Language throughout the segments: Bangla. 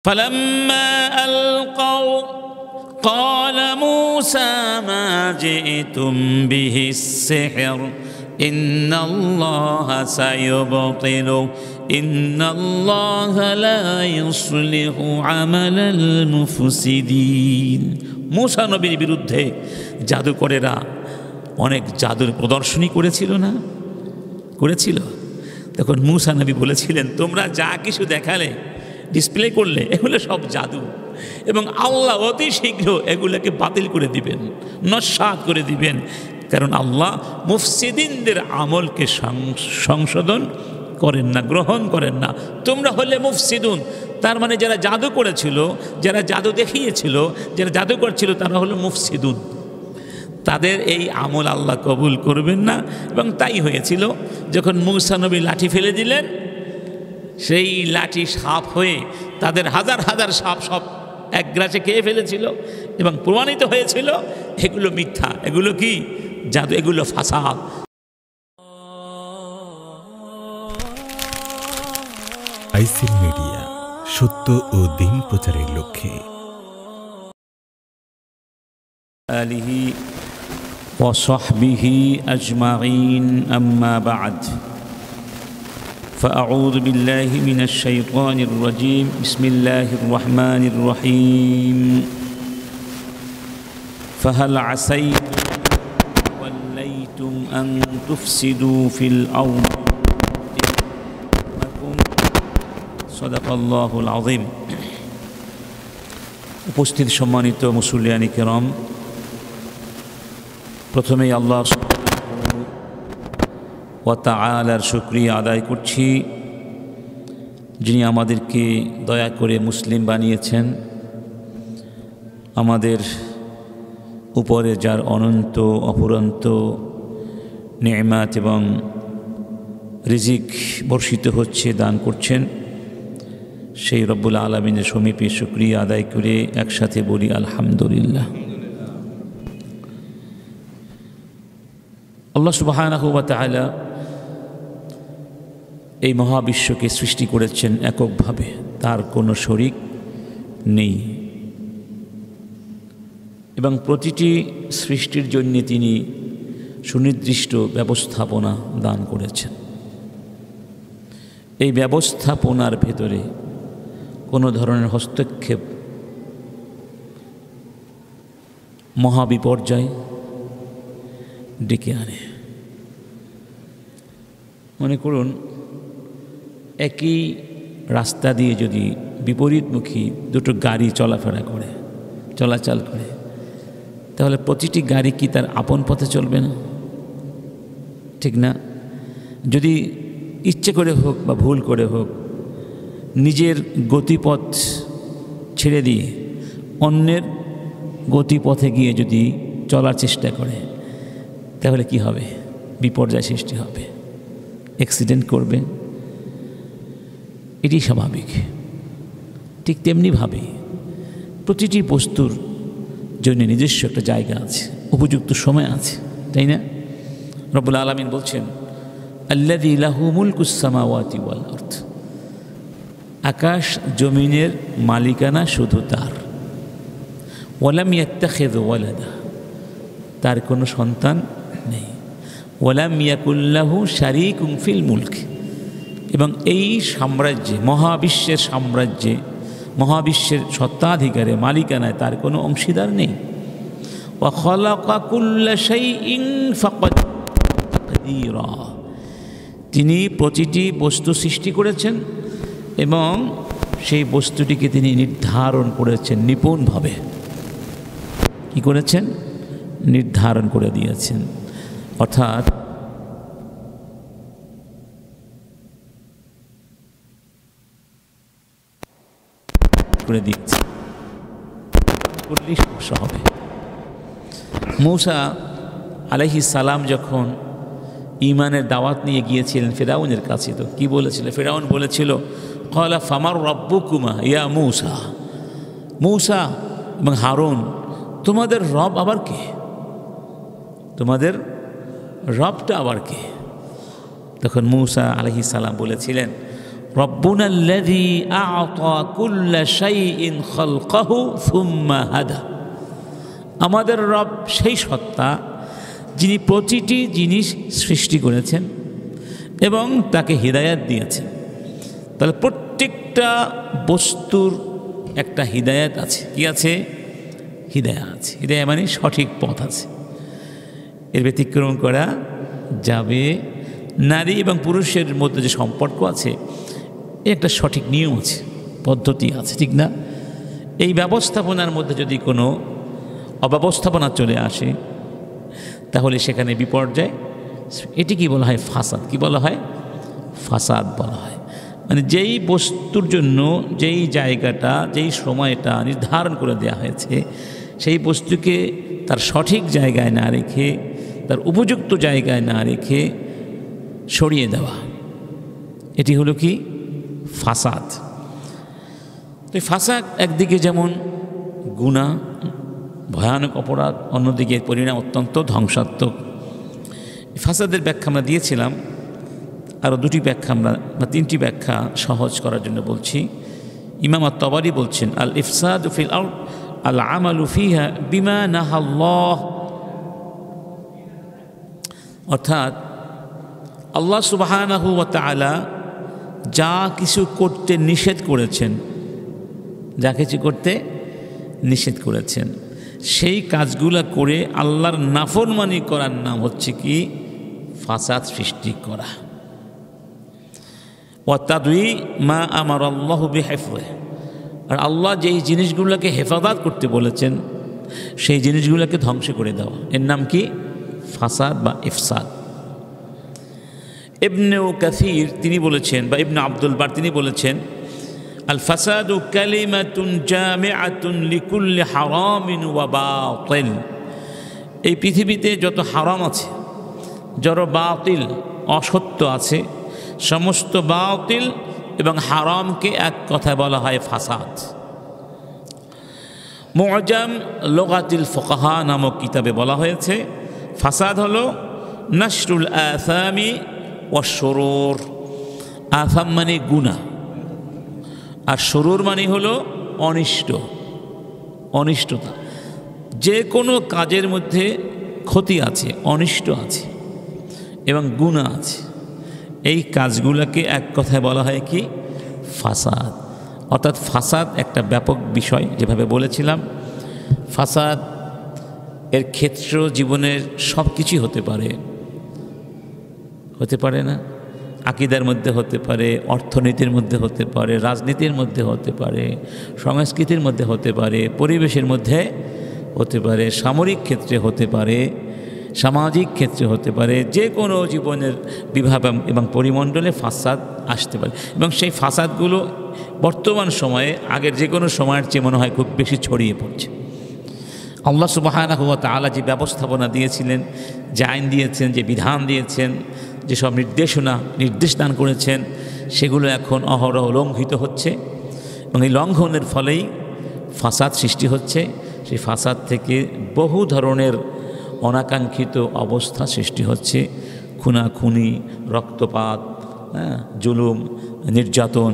فلما ألقوا قال موسى ما جئتم به السحر إن الله سيبطله إن الله لا يصلح عمل المفسدين मूसा नबीर बिरुद्धे জাদুকরেরা অনেক জাদুর প্রদর্শনী করেছিল না করেছিল। তখন मूसा नबी বলেছিলেন, তোমরা যা কিছু দেখালে, ডিসপ্লে করলে, এগুলো সব জাদু, এবং আল্লাহ অতি শীঘ্র এগুলোকে বাতিল করে দিবেন, নস্যাৎ করে দিবেন। কারণ আল্লাহ মুফসিদিনদের আমলকে সংশোধন করেন না, গ্রহণ করেন না। তোমরা হলে মুফসিদুন, তার মানে যারা জাদু করেছিল, যারা জাদু দেখিয়েছিল, যারা জাদু করছিল, তারা হলো মুফসিদুন। তাদের এই আমল আল্লাহ কবুল করবেন না। এবং তাই হয়েছিল, যখন मूसा নবী লাঠি ফেলে দিলেন, সেই লাঠি সাপ হয়ে তাদের হাজার হাজার সাপ সব এক গ্রাসে খেয়ে ফেলেছিল, এবং প্রমাণিত হয়েছিল এগুলো মিথ্যা, এগুলো কি জাদু, এগুলো ফাসাদ। আইসিল মিডিয়া, সত্য ও দিন প্রচারের লক্ষ্যে। আলিহি ওয়া সাহবিহি আজমাইন, আম্মা বা'দ। فأعوذ بالله من الشيطان الرجيم بسم الله الرحمن الرحيم فهل عسيتم وليتم أن تفسدوا في الأرض صدق الله العظيم। উপস্থিত সম্মানিত মুসল্লিয়ানি কেরাম, প্রথমেই আল্লাহ ওয়া তাআলার শুকরিয়া আদায় করছি, যিনি আমাদেরকে দয়া করে মুসলিম বানিয়েছেন, আমাদের উপরে যার অনন্ত অফুরন্ত নেয়ামত এবং রিজিক বর্ষিত হচ্ছে, দান করছেন, সেই রব্বুল আলামিনের সমীপে শুকরিয়া আদায় করে একসাথে বলি আলহামদুলিল্লাহ। আল্লাহ সুবহানাহু ওয়া তাআলা এই মহাবিশ্বকে সৃষ্টি করেছেন এককভাবে, তার কোনো শরিক নেই, এবং প্রতিটি সৃষ্টির জন্য তিনি সুনির্দিষ্ট ব্যবস্থাপনা দান করেছেন। এই ব্যবস্থাপনার ভেতরে কোনো ধরনের হস্তক্ষেপ মহাবিপর্যয় ডেকে আনে। মনে করুন, একই রাস্তা দিয়ে যদি বিপরীতমুখী দুটো গাড়ি চলাচল করে, তাহলে প্রতিটি গাড়ি কি তার আপন পথে চলবে না? ঠিক না? যদি ইচ্ছে করে হোক বা ভুল করে হোক, নিজের গতিপথ ছেড়ে দিয়ে অন্যের গতিপথে গিয়ে যদি চলার চেষ্টা করে, তাহলে কি হবে? বিপর্যয় সৃষ্টি হবে, অ্যাক্সিডেন্ট করবে। এটি স্বাভাবিক। ঠিক তেমনিভাবে প্রতিটি বস্তুর জন্য নিজস্ব একটা জায়গা আছে, উপযুক্ত সময় আছে, তাই না? রব্বুল আলামিন বলছেন, আল্লাযী লাহু মুলকুস সামাওয়াতি ওয়াল আরদ, আকাশ জমিনের মালিকানা শুধু তার। ওয়ালাম ইয়াত্তাখিয ওয়ালাদা, তার কোনো সন্তান নেই। ওয়ালাম ইয়াকুল লাহু শারীকুন ফিল মুলক, এবং এই সাম্রাজ্যে, মহাবিশ্বের সাম্রাজ্যে, মহাবিশ্বের সত্তাধিকারে, মালিকানায় তার কোনো অংশীদার নেই। ওয়া খালাকা কুল্লা শাইইন ফাকদিরা, তিনি প্রতিটি বস্তু সৃষ্টি করেছেন এবং সেই বস্তুটিকে তিনি নির্ধারণ করেছেন নিপুণভাবে। কি করেছেন? নির্ধারণ করে দিয়েছেন, অর্থাৎ করে দিয়েছে, করলেই সমস্যা হবে। মূসা আলাইহিস সালাম যখন ঈমানের দাওয়াত নিয়ে গিয়েছিলেন ফিরআউনের কাছে, তো কি বলেছিল? ফিরআউন বলেছিল, ক্বালা ফামার রাব্বুকুমা ইয়া মূসা, মূসা এবং হারুন, তোমাদের রব আবার কে? তোমাদের রবটা আবার কে? তখন মূসা আলাইহিস সালাম বলেছিলেন, রব্বুনাল্লাযী আ'তা কুল্লা শাইইন খালকাহু সুম্মা হাদা। আমাদের রব সেই সত্তা যিনি প্রতিটি জিনিস সৃষ্টি করেছেন এবং তাকে হিদায়াত দিয়েছেন। তাহলে প্রত্যেকটা বস্তুর একটা হিদায়াত আছে। কি আছে? হিদায়া আছে। হিদায়া মানে সঠিক পথ আছে, এর ব্যতিক্রম করা যাবে। নারী এবং পুরুষের মধ্যে যে সম্পর্ক আছে এর একটা সঠিক নিয়ম আছে, পদ্ধতি আছে, ঠিক না? এই ব্যবস্থাপনার মধ্যে যদি কোনো অব্যবস্থাপনা চলে আসে তাহলে সেখানে বিপর্যয়। এটি কি বলা হয়? ফাসাদ। কি বলা হয়? ফাসাদ বলা হয়। মানে যেই বস্তুর জন্য যেই জায়গাটা, যেই সময়টা নির্ধারণ করে দেওয়া হয়েছে সেই বস্তুকে তার সঠিক জায়গায় না রেখে, তার উপযুক্ত জায়গায় না রেখে সরিয়ে দেওয়া, এটি হলো কি? ফাসাদ। তো ফাসাদ একদিকে যেমন গুনাহ, ভয়ানক অপরাধ, অন্যদিকে পরিণাম অত্যন্ত ধ্বংসাত্মক। ফাসাদের ব্যাখ্যা আমরা দিয়েছিলাম, আরও দুটি ব্যাখ্যা আমরা বা তিনটি ব্যাখ্যা সহজ করার জন্য বলছি। ইমাম আত-তাবারি বলছেন, আল ইফসাদু ফিল আরদ আল আমালু ফিহা বিমা নাহাল্লাহ, অর্থাৎ আল্লাহ সুবহানাহু ওয়া তাআলা যা কিছু করতে নিষেধ করেছেন, যা কিছু করতে নিষেধ করেছেন সেই কাজগুলো করে আল্লাহর নাফরমানি করার নাম হচ্ছে কি? ফাসাদ সৃষ্টি করা। ওয়াতাদুই মা আমারাল্লাহু বিহিফযিহি, আর আল্লাহ যেই জিনিসগুলোকে হেফাজত করতে বলেছেন সেই জিনিসগুলোকে ধ্বংস করে দেওয়া, এর নাম কি? ফাসাদ বা ইফসাদ। ইবনে কাসির তিনি বলেছেন, বা ইবনে আব্দুল বার তিনি বলেছেন, আল ফাসাদু কালিমাতুন জামিআতুন লিকুল্লি হারামিন ওয়া বাতিল। এই পৃথিবীতে যত হারাম আছে, যত বাতিল অসত্য আছে, সমস্ত বাতিল এবং হারামকে এক কথায় বলা হয় ফাসাদ। মুআজাম লুগাতিল ফুকাহা নামক কিতাবে বলা হয়েছে ফাসাদ হলো নাশরুল আসামি ওয়া শুরুর। আসাম মানে গুনাহ, আর শুরুর মানে হলো অনিষ্ট, অনিষ্টতা। যে কোনো কাজের মধ্যে ক্ষতি আছে, অনিষ্ট আছে এবং গুনাহ আছে, এই কাজগুলোকে এক কথায় বলা হয় কি? ফাসাদ। অর্থাৎ ফাসাদ একটা ব্যাপক বিষয়। যেভাবে বলেছিলাম, ফাসাদ এর ক্ষেত্র জীবনের সব কিছুই হতে পারে, হতে পারে না? আকীদার মধ্যে হতে পারে, অর্থনীতির মধ্যে হতে পারে, রাজনীতির মধ্যে হতে পারে, সংস্কৃতির মধ্যে হতে পারে, পরিবেশের মধ্যে হতে পারে, সামরিক ক্ষেত্রে হতে পারে, সামাজিক ক্ষেত্রে হতে পারে। যে কোনো জীবনের বিভাগ এবং পরিমণ্ডলে ফাসাদ আসতে পারে, এবং সেই ফাসাদগুলো বর্তমান সময়ে আগের যে কোনো সময়ের চেয়ে মনে হয় খুব বেশি ছড়িয়ে পড়ছে। আল্লাহ সুবহানাহু ওয়া তাআলা যে ব্যবস্থাপনা দিয়েছিলেন, যে আইন দিয়েছেন, যে বিধান দিয়েছেন, যেসব নির্দেশ দান করেছেন, সেগুলো এখন অহরহ লঙ্ঘিত হচ্ছে এবং এই লঙ্ঘনের ফলেই ফাসাদ সৃষ্টি হচ্ছে। সেই ফাসাদ থেকে বহু ধরনের অনাকাঙ্ক্ষিত অবস্থা সৃষ্টি হচ্ছে, খুনাখুনি, রক্তপাত, জুলুম, নির্যাতন,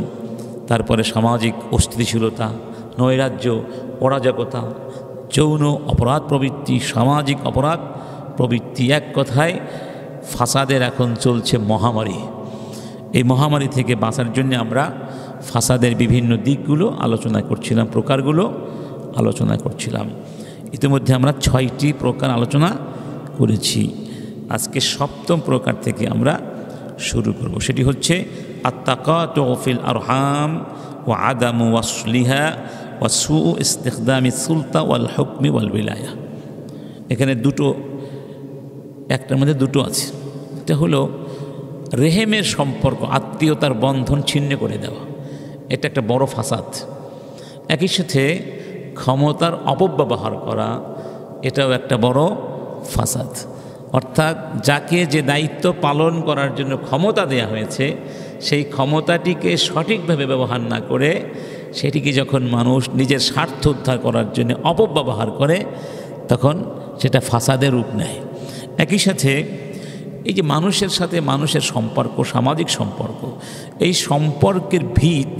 তারপরে সামাজিক অস্থিতিশীলতা, নৈরাজ্য, অরাজকতা, যৌন অপরাধ প্রবৃত্তি, সামাজিক অপরাধ প্রবৃত্তি। এক কথায় ফাসাদের এখন চলছে মহামারী। এই মহামারী থেকে বাঁচার জন্য আমরা ফাসাদের বিভিন্ন দিকগুলো আলোচনা করছিলাম, প্রকারগুলো আলোচনা করছিলাম। ইতিমধ্যে আমরা 6টি প্রকার আলোচনা করেছি। আজকে 7ম প্রকার থেকে আমরা শুরু করব। সেটি হচ্ছে আত-তাকাতু ফিল আরহাম ওয়া আদামু ওয়াসলিহা ওয়া সুউ ইস্তিখদামি সুলতা ওয়াল হুকমি ওয়াল বিলায়া। এখানে একটার মধ্যে দুটো আছে। এটা হলো রেহেমের সম্পর্ক, আত্মীয়তার বন্ধন ছিন্ন করে দেওয়া, এটা একটা বড় ফাসাদ। একই সাথে ক্ষমতার অপব্যবহার করা, এটাও একটা বড় ফাসাদ। অর্থাৎ যাকে যে দায়িত্ব পালন করার জন্য ক্ষমতা দেয়া হয়েছে, সেই ক্ষমতাটিকে সঠিকভাবে ব্যবহার না করে সেটিকে যখন মানুষ নিজের স্বার্থ উদ্ধার করার জন্য অপব্যবহার করে, তখন সেটা ফাসাদের রূপ নেয়। একই সাথে এই যে মানুষের সাথে মানুষের সম্পর্ক, সামাজিক সম্পর্ক, এই সম্পর্কের ভিত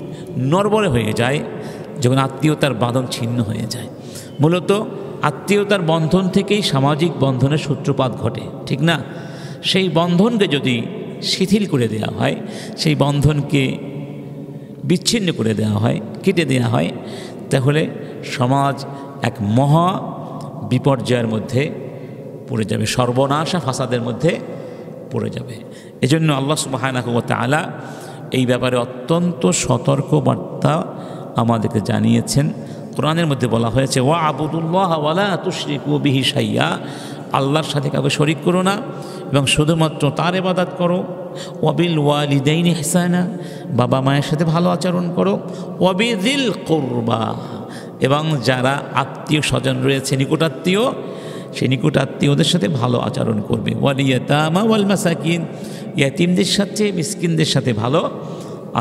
নড়বড়ে হয়ে যায় যখন আত্মীয়তার বাঁধন ছিন্ন হয়ে যায়। মূলত আত্মীয়তার বন্ধন থেকেই সামাজিক বন্ধনের সূত্রপাত ঘটে, ঠিক না? সেই বন্ধনকে যদি শিথিল করে দেওয়া হয়, সেই বন্ধনকে বিচ্ছিন্ন করে দেওয়া হয়, কেটে দেওয়া হয়, তাহলে সমাজ এক মহা বিপর্যয়ের মধ্যে পড়ে যাবে, সর্বনাশা ফাসাদের মধ্যে পড়ে যাবে। এজন্য আল্লাহ সুবহানাহু ওয়া তাআলা এই ব্যাপারে অত্যন্ত সতর্ক বার্তা আমাদেরকে জানিয়েছেন। কোরআনের মধ্যে বলা হয়েছে, ওয়া আবুদুল্লাহ ওয়া লা তুশরিকু বিহি শাইয়্যা, আল্লাহর সাথে কাউকে শরীক করো না এবং শুধুমাত্র তার ইবাদত করো। ওয়াবিল ওয়ালিদাইনি ইহসানা, বাবা মায়ের সাথে ভালো আচরণ করো। ওয়াবিযিল কুরবা, এবং যারা আত্মীয় স্বজন রয়েছে, নিকটাত্মীয়, সেই নিকটাত্মীয়দের সাথে ভালো আচরণ করবে। ওয়াল ইয়াতামা ওয়াল মাসাকিন, ইয়াতিমদের সাথে, মিসকিনদের সাথে ভালো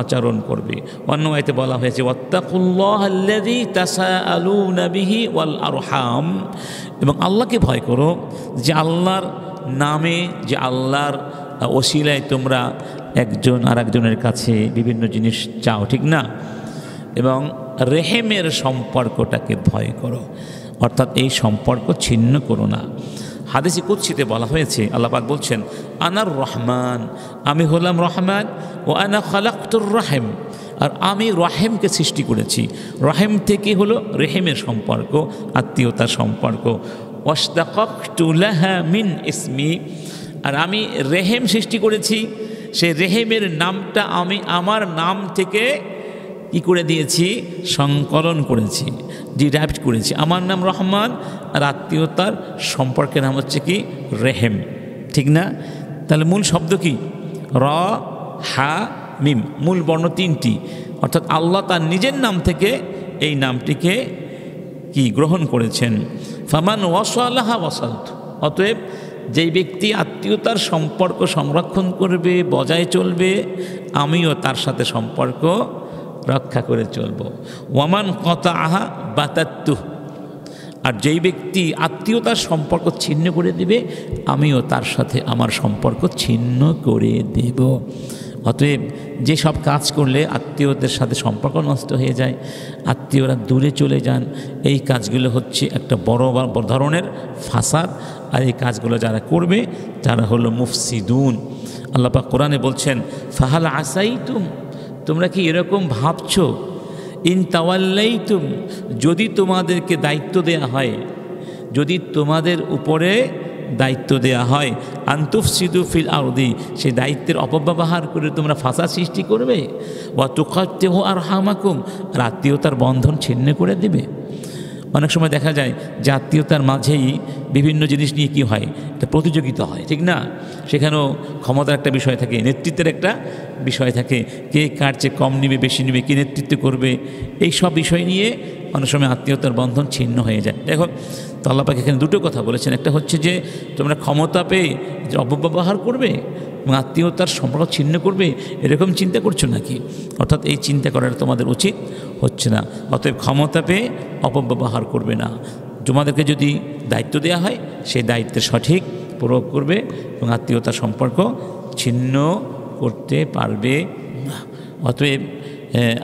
আচরণ করবে। অন্য আয়াতে বলা হয়েছে, ওয়াত্তাকুল্লাহাল্লাযী তাসাআলুনা বিহি ওয়াল আরহাম, এবং আল্লাহকে ভয় করো, যে আল্লাহর নামে, যে আল্লাহর ওসিলায় তোমরা একজন আর একজনের কাছে বিভিন্ন জিনিস চাও, ঠিক না? এবং রেহেমের সম্পর্কটাকে ভয় করো, অর্থাৎ এই সম্পর্ক ছিন্ন করো না। হাদিসে কুদসিতে বলা হয়েছে, আল্লাহ পাক বলছেন, আনার রহমান, আমি হলাম রহমান, ও আনা খালাকতুর রাহিম, আর আমি রহেমকে সৃষ্টি করেছি। রহেম থেকে হলো রেহেমের সম্পর্ক, আত্মীয়তার সম্পর্ক। ওয়াশতাকাকতু লাহা মিন ইসমি, আর আমি রেহেম সৃষ্টি করেছি, সেই রেহেমের নামটা আমি আমার নাম থেকে কি করে দিয়েছি, সংকলন করেছি, ডিরাইভড করেছি। আমার নাম রহমান, আর আত্মীয়তার সম্পর্কের নাম হচ্ছে কি, রেহেম, ঠিক না? তাহলে মূল শব্দ কি, র হা মিম, মূল বর্ণ তিনটি, অর্থাৎ আল্লাহ তার নিজের নাম থেকে এই নামটিকে কি গ্রহণ করেছেন। ফামান ওয়াসালাহা ওয়াসালতু, অতএব যেই ব্যক্তি আত্মীয়তার সম্পর্ক সংরক্ষণ করবে, বজায় চলবে, আমিও তার সাথে সম্পর্ক রক্ষা করে চলব। ওয়ামান কতাআহা বাতাত্তু, আর যেই ব্যক্তি আত্মীয়তার সম্পর্ক ছিন্ন করে দেবে, আমিও তার সাথে আমার সম্পর্ক ছিন্ন করে দেব। অতএব যে সব কাজ করলে আত্মীয়দের সাথে সম্পর্ক নষ্ট হয়ে যায়, আত্মীয়রা দূরে চলে যান, এই কাজগুলো হচ্ছে একটা বড় ধরনের ফাসাদ। আর এই কাজগুলো যারা করবে তারা হলো মুফসিদুন। আল্লাহ পাক কোরআনে বলছেন, ফাহাল আসাইতুম, তোমরা কি এরকম ভাবছো, ইন তাওয়াল্লাইতুম, যদি তোমাদেরকে দায়িত্ব দেয়া হয়, যদি তোমাদের উপরে দায়িত্ব দেয়া হয়, আনতুফসিদু ফিল আরদি, সেই দায়িত্বের অপব্যবহার করে তোমরা ফাসাদ সৃষ্টি করবে, ওয়া তুকাত্তিউ আরহামাকুম, আর আত্মীয়তার বন্ধন ছিন্ন করে দেবে। অনেক সময় দেখা যায় যে আত্মীয়তার মাঝেই বিভিন্ন জিনিস নিয়ে কি হয়, একটা প্রতিযোগিতা হয়, ঠিক না? সেখানেও ক্ষমতার একটা বিষয় থাকে, নেতৃত্বের একটা বিষয় থাকে, কে কার চেয়ে কম নেবে, বেশি নেবে, কে নেতৃত্ব করবে, এই সব বিষয় নিয়ে অনেক সময় আত্মীয়তার বন্ধন ছিন্ন হয়ে যায়। দেখো তো আল্লাহ পাক এখানে দুটো কথা বলেছেন, একটা হচ্ছে যে তোমরা ক্ষমতা পেয়ে যে অপব্যবহার করবে এবং আত্মীয়তার সম্পর্ক ছিন্ন করবে, এরকম চিন্তা করছো নাকি? অর্থাৎ এই চিন্তা করাটা তোমাদের উচিত হচ্ছে না। অতএব ক্ষমতা পেয়ে অপব্যবহার করবে না। তোমাদেরকে যদি দায়িত্ব দেওয়া হয়, সেই দায়িত্বের সঠিক প্রয়োগ করবে এবং আত্মীয়তার সম্পর্ক ছিন্ন করতে পারবে না। অতএব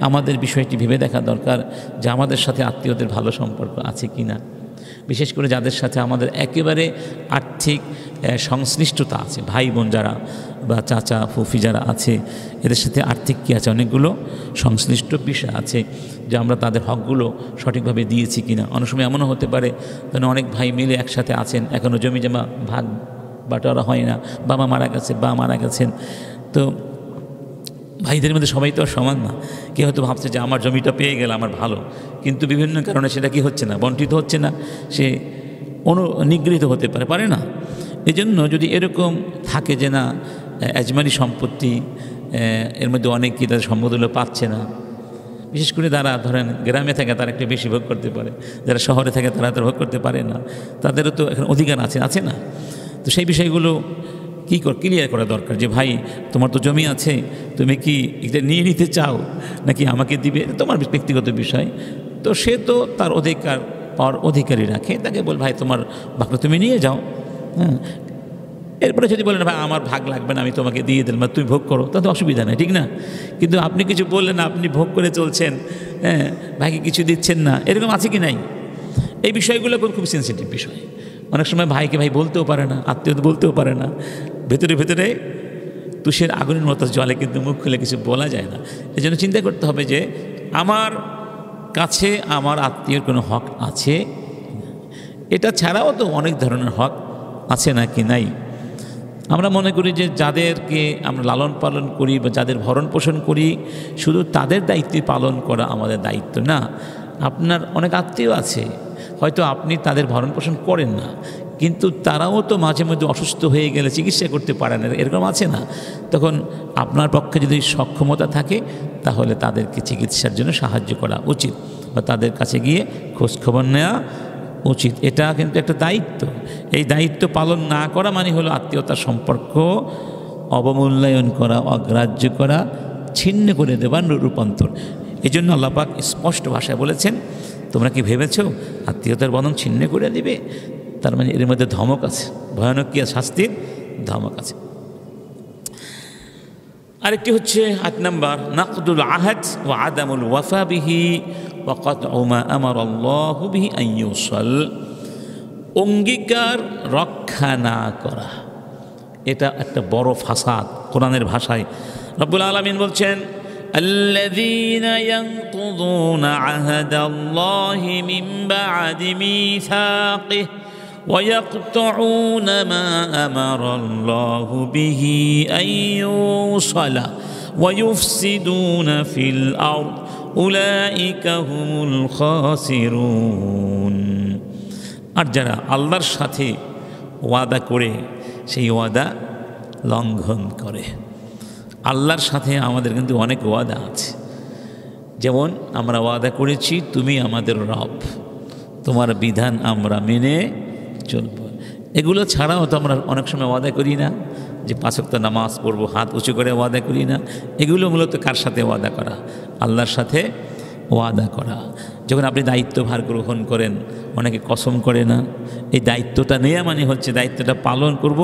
আমাদের বিষয়টি ভেবে দেখা দরকার যে আমাদের সাথে আত্মীয়দের ভালো সম্পর্ক আছে কি না। বিশেষ করে যাদের সাথে আমাদের একেবারে আর্থিক সংশ্লিষ্টতা আছে, ভাই বোন যারা বা চাচা ফুফি যারা আছে, এদের সাথে আর্থিক কী আছে, অনেকগুলো সংশ্লিষ্ট বিষয় আছে যে আমরা তাদের হকগুলো সঠিকভাবে দিয়েছি কিনা। অনেক সময় এমনও হতে পারে যেন অনেক ভাই মিলে একসাথে আছেন, এখনও জমি জমা ভাগ বাটোয়ারা হয় না, বাবা মারা গেছে, বা মারা গেছেন, তো ভাইদের মধ্যে সবাই তো আর সমান না। কেউ হয়তো ভাবছে যে আমার জমিটা পেয়ে গেলে আমার ভালো, কিন্তু বিভিন্ন কারণে সেটা কি হচ্ছে না, বন্টিত হচ্ছে না, সে নিগৃহীত হতে পারে না। এই জন্য যদি এরকম থাকে যে না এজমানি সম্পত্তি, এর মধ্যে অনেকেই তাদের সম্পদগুলো পাচ্ছে না, বিশেষ করে যারা ধরেন গ্রামে থাকে তারা একটু বেশি ভোগ করতে পারে, যারা শহরে থাকে তারা তো ভোগ করতে পারে না, তাদেরও তো এখন অধিকার আছে না। তো সেই বিষয়গুলো ক্লিয়ার করা দরকার যে ভাই তোমার তো জমি আছে, তুমি কি এটা নিয়ে নিতে চাও নাকি আমাকে দিবে, তোমার ব্যক্তিগত বিষয়। তো সে তো তার অধিকার পাওয়ার অধিকারী রাখে, তাকে বল ভাই তোমার বাকরা তুমি নিয়ে যাও, হ্যাঁ। এরপরে যদি বলেন ভাই আমার ভাগ লাগবে না, আমি তোমাকে দিয়ে দিলাম, তুমি ভোগ করো, তাতে অসুবিধা নেই, ঠিক না? কিন্তু আপনি কিছু বললেন, আপনি ভোগ করে চলছেন, হ্যাঁ, ভাইকে কিছু দিচ্ছেন না, এরকম আছে কি নাই? এই বিষয়গুলো খুব সেন্সিটিভ বিষয়। অনেক সময় ভাইকে ভাই বলতেও পারে না, আত্মীয় বলতেও পারে না, ভেতরে ভেতরে তুষের আগুনের মতো জলে কিন্তু মুখ খুলে কিছু বলা যায় না। এই জন্য চিন্তা করতে হবে যে আমার কাছে আমার আত্মীয়র কোনো হক আছে, এটা ছাড়াও তো অনেক ধরনের হক আছে নাকি নাই। আমরা মনে করি যে যাদেরকে আমরা লালন পালন করি বা যাদের ভরণ পোষণ করি শুধু তাদের দায়িত্ব পালন করা আমাদের দায়িত্ব না। আপনার অনেক আত্মীয় আছে, হয়তো আপনি তাদের ভরণ পোষণ করেন না, কিন্তু তারাও তো মাঝে মধ্যে অসুস্থ হয়ে গেলে চিকিৎসা করতে পারে না, এরকম আছে না? তখন আপনার পক্ষে যদি সক্ষমতা থাকে তাহলে তাদেরকে চিকিৎসার জন্য সাহায্য করা উচিত বা তাদের কাছে গিয়ে খোঁজখবর নেওয়া উচিত। এটা কিন্তু একটা দায়িত্ব। এই দায়িত্ব পালন না করা মানে হলো আত্মীয়তার সম্পর্ক অবমূল্যায়ন করা, অগ্রাহ্য করা, ছিন্ন করে দেবার রূপান্তর। এই জন্য আল্লাহ পাক স্পষ্ট ভাষায় বলেছেন, তোমরা কি ভেবেছো আত্মীয়তার বন্ধন ছিন্ন করে দিবে? তার মানে এর মধ্যে ধমক আছে, ভয়ানক কি শাস্তির ধমক আছে। আরেকটি হচ্ছে ৮ নম্বর, নাকদুল আহাদ ওয়া আদামুল ওয়াফা বিহি ওয়া কাতউ মা আমারাল্লাহু বিহি আন ইউসাল। অঙ্গীকার রক্ষা না করা, এটা একটা বড় ফাসাদ। কোরআনের ভাষায় রব্বুল আলামিন বলছেন, আল্লাযীনা ইয়ানকুযুনা আহাদাল্লাহি মিন বা'দি মিসাকিহি ويقطعون ما أمر الله به أن يوصل ويفسدون في الأرض أولئك هم الخاسرون। আর যারা আল্লাহর সাথে ওয়াদা করে সেই ওয়াদা লঙ্ঘন করে। আল্লাহর সাথে আমাদের কিন্তু অনেক ওয়াদা আছে, যেমন আমরা ওয়াদা করেছি তুমি আমাদের রব, তোমার বিধান আমরা মেনে চলব। এগুলো ছাড়াও তো আমরা অনেক সময় ওয়াদা করি না যে 5 ওয়াক্ত নামাজ পড়বো, হাত উঁচু করে ওয়াদা করি না। এগুলো মূলত কার সাথে ওয়াদা করা? আল্লাহর সাথে ওয়াদা করা। যখন আপনি দায়িত্বভার গ্রহণ করেন, অনেকে কসম করে না, এই দায়িত্বটা নেওয়া মানে হচ্ছে দায়িত্বটা পালন করব,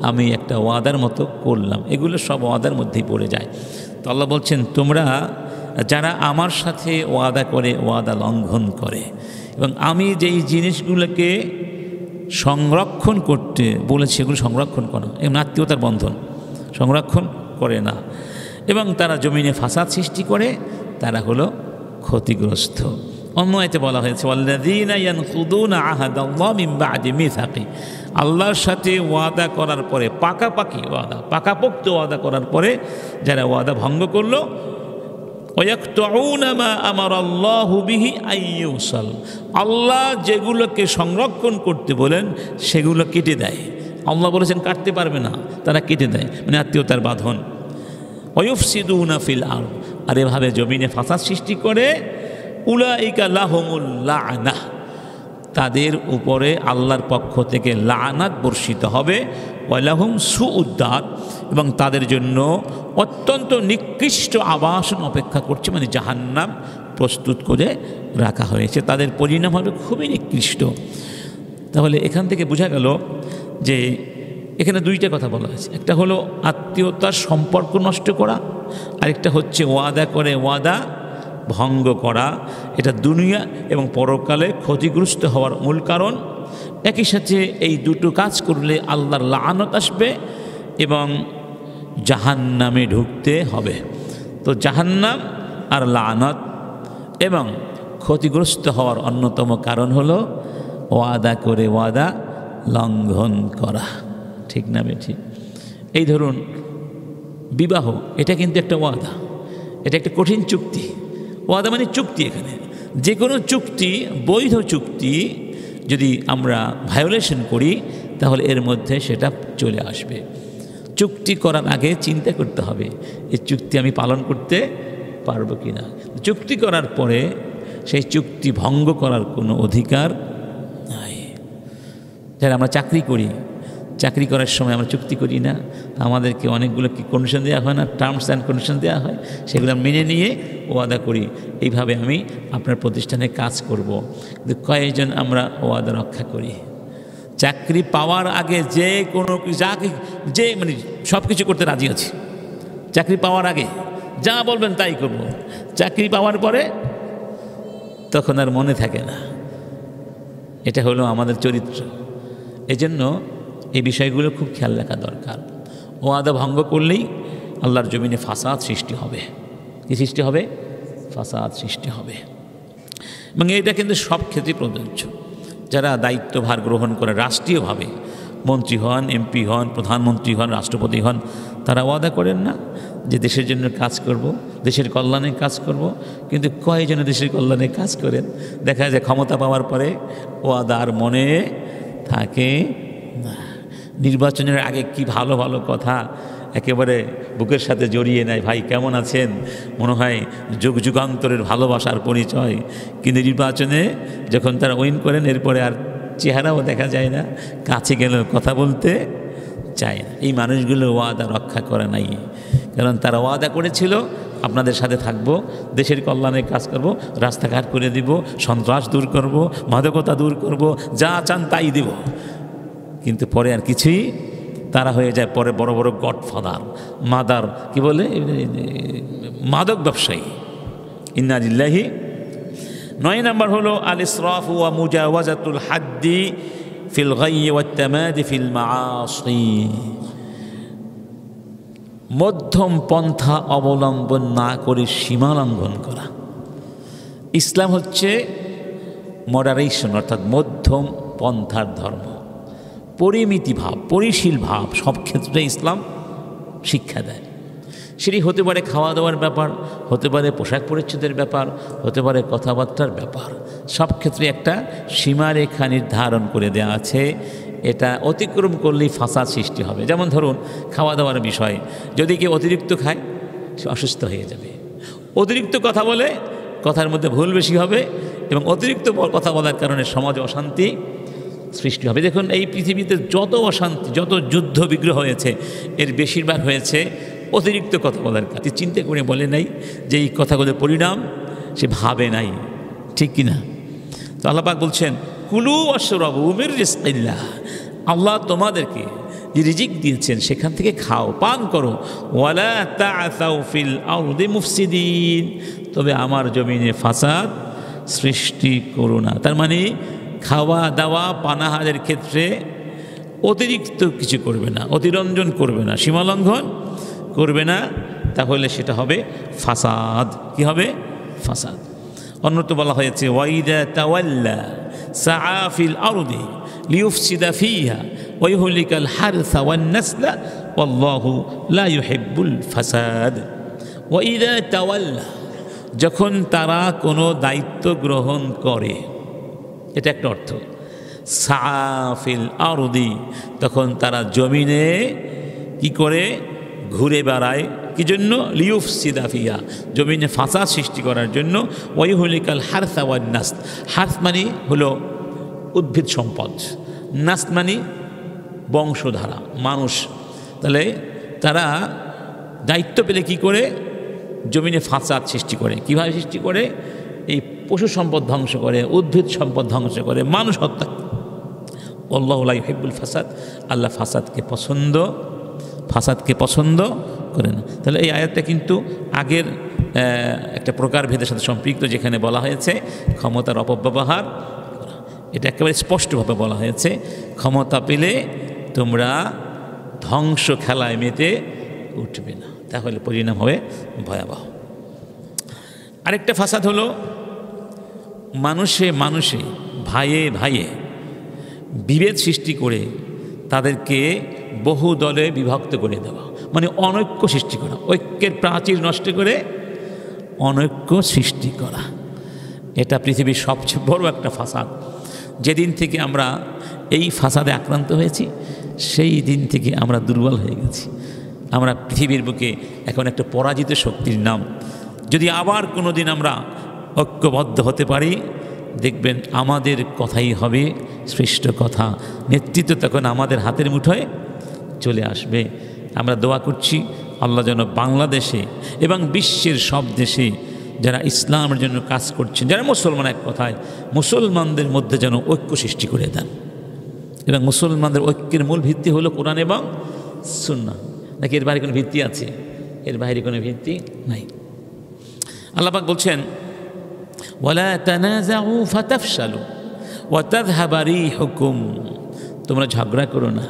আমি একটা ওয়াদার মতো করলাম। এগুলো সব ওয়াদার মধ্যেই পড়ে যায়। তো আল্লাহ বলছেন, তোমরা যারা আমার সাথে ওয়াদা করে, ওয়াদা লঙ্ঘন করে, এবং আমি যেই জিনিসগুলোকে সংরক্ষণ করতে বলেছি এগুলো সংরক্ষণ করা, এবং আত্মীয়তার বন্ধন সংরক্ষণ করে না, এবং তারা জমিনে ফাসাদ সৃষ্টি করে, তারা হলো ক্ষতিগ্রস্ত। অন্য আয়াতে বলা হয়েছে, ওয়াল্লাযীনা ইয়ানকুযুনা আহাদাল্লাহি মিন বা'দি মিসাকিহি। আল্লাহর সাথে ওয়াদা করার পরে পাকাপাকি ওয়াদা, পাকাপোক্ত ওয়াদা করার পরে যারা ওয়াদা ভঙ্গ করলো, ওয়ায়াকতুউনা মা আমারাল্লাহু বিহি আন ইউসাল। আল্লাহ যেগুলোকে সংরক্ষণ করতে বলেন সেগুলো কেটে দেয়। আল্লাহ বলেছেন কাটতে পারবে না, তারা কেটে দেয়, মানে আত্মীয়তার বাঁধন। ওয়ায়ুফসিদুনা ফিল আরদ, আর এভাবে জমিনে ফাসাদ সৃষ্টি করে। উলাইকা লাহুমুল লা'নাহ, তাদের উপরে আল্লাহর পক্ষ থেকে লানাত বর্ষিত হবে। ওয়ালাহুম সুউদ্দার, এবং তাদের জন্য অত্যন্ত নিকৃষ্ট আবাসন অপেক্ষা করছে, মানে জাহান্নাম প্রস্তুত করে রাখা হয়েছে। তাদের পরিণাম হবে খুবই নিকৃষ্ট। তাহলে এখান থেকে বোঝা গেল যে এখানে দুইটা কথা বলা হয়েছে, একটা হলো আত্মীয়তার সম্পর্ক নষ্ট করা, আরেকটা হচ্ছে ওয়াদা করে ওয়াদা ভঙ্গ করা। এটা দুনিয়া এবং পরকালে ক্ষতিগ্রস্ত হওয়ার মূল কারণ। একই সাথে এই দুটো কাজ করলে আল্লাহর লাআনত আসবে এবং জাহান্নামে ঢুকতে হবে। তো জাহান্নাম আর লাআনত এবং ক্ষতিগ্রস্ত হওয়ার অন্যতম কারণ হলো ওয়াদা করে ওয়াদা লঙ্ঘন করা, ঠিক না বেঠিক? এই ধরুন বিবাহ, এটা কিন্তু একটা ওয়াদা, এটা একটা কঠিন চুক্তি। ওয়াদা মানে চুক্তি। এখানে যে কোনো চুক্তি, বৈধ চুক্তি যদি আমরা ভায়োলেশন করি তাহলে এর মধ্যে সেটা চলে আসবে। চুক্তি করার আগে চিন্তা করতে হবে এই চুক্তি আমি পালন করতে পারবো কি না। চুক্তি করার পরে সেই চুক্তি ভঙ্গ করার কোনো অধিকার নাই। যারা আমরা চাকরি করি, চাকরি করার সময় আমরা চুক্তি করি না, আমাদেরকে অনেকগুলো কি কন্ডিশন দেওয়া হয় না, টার্মস অ্যান্ড কন্ডিশন দেওয়া হয়, সেগুলো মেনে নিয়ে ওয়াদা করি এইভাবে আমি আপনার প্রতিষ্ঠানে কাজ করব। কিন্তু কয়েকজন আমরা ওয়াদা রক্ষা করি? চাকরি পাওয়ার আগে যে কোনো যে মানে সব কিছু করতে রাজি আছি, চাকরি পাওয়ার আগে যা বলবেন তাই করব। চাকরি পাওয়ার পরে তখন আর মনে থাকে না। এটা হলো আমাদের চরিত্র। এজন্য এই বিষয়গুলো খুব খেয়াল রাখা দরকার। ওয়াদা ভঙ্গ করলেই আল্লাহর জমিনে ফাসাদ সৃষ্টি হবে। কি সৃষ্টি হবে? ফাসাদ সৃষ্টি হবে। এবং এটা কিন্তু সব ক্ষেত্রে প্রযোজ্য। যারা দায়িত্বভার গ্রহণ করে রাষ্ট্রীয়ভাবে, মন্ত্রী হন, এমপি হন, প্রধানমন্ত্রী হন, রাষ্ট্রপতি হন, তারা ওয়াদা করেন না যে দেশের জন্য কাজ করব, দেশের কল্যাণে কাজ করব, কিন্তু কয়জন দেশের কল্যাণে কাজ করেন? দেখা যায় ক্ষমতা পাওয়ার পরে ওয়াদা আর মনে থাকে না। নির্বাচনের আগে কি ভালো ভালো কথা একেবারে বুকের সাথে জড়িয়ে নেয়, ভাই কেমন আছেন, মনে হয় যুগ যুগান্তরের ভালোবাসার পরিচয়। কিন্তু নির্বাচনে যখন তারা উইন করেন এরপরে আর চেহারাও দেখা যায় না, কাছে গেলেও কথা বলতে চায় না। এই মানুষগুলো ওয়াদা রক্ষা করে নাই, কারণ তারা ওয়াদা করেছিল আপনাদের সাথে থাকবো, দেশের কল্যাণে কাজ করব, রাস্তাঘাট করে দিব, সন্ত্রাস দূর করব, মাদকতা দূর করব, যা চান তাই দিব। কিন্তু পরে আর কিছুই, তারা হয়ে যায় পরে বড় বড় গডফাদার, মাদার কি বলে, মাদক ব্যবসায়ী। ইন্না লিল্লাহি। 9 নম্বর হলো আল ইসরাফ ওয়া মুজাওয়াজাতুল হাদ্দি ফিল গায়ি ওয়াত তামাদি ফিল মাআসি। মধ্যম পন্থা অবলম্বন না করে সীমা লঙ্ঘন করা। ইসলাম হচ্ছে মডারেশন, অর্থাৎ মধ্যম পন্থার ধর্ম। পরিমিতি ভাব, পরিশীল ভাব সব ক্ষেত্রে ইসলাম শিক্ষা দেয়। সেটি হতে পারে খাওয়া দাওয়ার ব্যাপার, হতে পারে পোশাক পরিচ্ছদের ব্যাপার, হতে পারে কথাবার্তার ব্যাপার। সব ক্ষেত্রে একটা সীমারেখা নির্ধারণ করে দেওয়া আছে। এটা অতিক্রম করলেই ফাসাদ সৃষ্টি হবে। যেমন ধরুন খাওয়া দাওয়ার বিষয়, যদি কেউ অতিরিক্ত খায় সে অসুস্থ হয়ে যাবে। অতিরিক্ত কথা বলে কথার মধ্যে ভুল বেশি হবে, এবং অতিরিক্ত কথা বলার কারণে সমাজে অশান্তি সৃষ্টি হবে। দেখুন এই পৃথিবীতে যত অশান্তি, যত যুদ্ধ বিগ্রহ হয়েছে, এর বেশিরভাগ হয়েছে অতিরিক্ত কথা বলার কাছে। চিন্তা করে বলে নাই যে এই কথাগুলোর পরিণাম সে ভাবে নাই, ঠিক কিনা? তো আল্লাহ পাক বলছেন কুলু ওয়াশরাবু মির রিজকিল্লাহ, আল্লাহ তোমাদেরকে যে রিজিক দিয়েছেন সেখান থেকে খাও, পান করো। ওয়ালা তাআসাউ ফিল আরদি মুফসিদিন, তবে আমার জমিনে ফাসাদ সৃষ্টি করো না। তার মানে খাওয়া দাওয়া পানাহারের ক্ষেত্রে অতিরিক্ত কিছু করবে না, অতিরঞ্জন করবে না, সীমালঙ্ঘন করবে না, তাহলে সেটা হবে ফাসাদ। কি হবে? ফাসাদ। অন্যত্র বলা হয়েছে ওয়াইদা তাওয়াল্লা সাআ ফিল আরদি লিইফসিদা ফিহা ওয়া ইহলিকাল হারসা ওয়ান নাসলা ওয়াল্লাহু লা ইউহিব্বুল ফাসাদ। ওয়াইদা তাওয়াল্লা, যখন তারা কোনো দায়িত্ব গ্রহণ করে, এটা একটা অর্থ। সাফিল আরদি, তখন তারা জমিনে কি করে? ঘুরে বেড়ায়। কি জন্য? লিউফসিদা ফিহা, জমিনে ফাসাদ সৃষ্টি করার জন্য। ওয়াইহুলিকাল হারসা ওয়ান নাস, হার্স মানে হলো উদ্ভিদ সম্পদ, নাস মানে বংশধারা, মানুষ। তাহলে তারা দায়িত্ব পেলে কি করে? জমিনে ফাসাদ সৃষ্টি করে। কিভাবে সৃষ্টি করে? এই পশু সম্পদ ধ্বংস করে, উদ্ভিদ সম্পদ ধ্বংস করে, মানুষ হত্যা। আল্লাহু লা ইউহিব্বুল ফাসাদ, আল্লাহ ফাসাদকে পছন্দ করে না। তাহলে এই আয়াতটা কিন্তু আগের একটা প্রকারভেদের সাথে সম্পৃক্ত, যেখানে বলা হয়েছে ক্ষমতার অপব্যবহার করা। এটা একেবারে স্পষ্টভাবে বলা হয়েছে, ক্ষমতা পেলে তোমরা ধ্বংস খেলায় মেতে উঠবে না, তাহলে পরিণাম হবে ভয়াবহ। আরেকটা ফাসাদ হলো মানুষে মানুষে, ভাইয়ে ভাইয়ে বিভেদ সৃষ্টি করে তাদেরকে বহু দলে বিভক্ত করে দেওয়া, মানে অনৈক্য সৃষ্টি করা, ঐক্যের প্রাচীর নষ্ট করে অনৈক্য সৃষ্টি করা। এটা পৃথিবীর সবচেয়ে বড় একটা ফাসাদ। যেদিন থেকে আমরা এই ফাসাদে আক্রান্ত হয়েছি, সেই দিন থেকে আমরা দুর্বল হয়ে গেছি। আমরা পৃথিবীর বুকে এখন একটা পরাজিত শক্তির নাম। যদি আবার কোনো দিন আমরা ঐক্যবদ্ধ হতে পারি, দেখবেন আমাদের কথাই হবে শ্রেষ্ঠ কথা। নেতৃত্ব তখন আমাদের হাতের মুঠোয় চলে আসবে। আমরা দোয়া করছি আল্লাহ যেন বাংলাদেশে এবং বিশ্বের সব দেশে যারা ইসলামের জন্য কাজ করছেন, যারা মুসলমান, এক কথায় মুসলমানদের মধ্যে যেন ঐক্য সৃষ্টি করে দেন। এবং মুসলমানদের ঐক্যের মূল ভিত্তি হলো কোরআন এবং সুন্নাহ। নাকি এর বাইরে কোনো ভিত্তি আছে? এর বাইরে কোনো ভিত্তি নাই। আল্লাহ পাক বলছেন ওয়ালা তানাযাউ ফাতাফশালু ওয়া তাযহাবা রিহুকুম, তোমরা ঝগড়া করো না,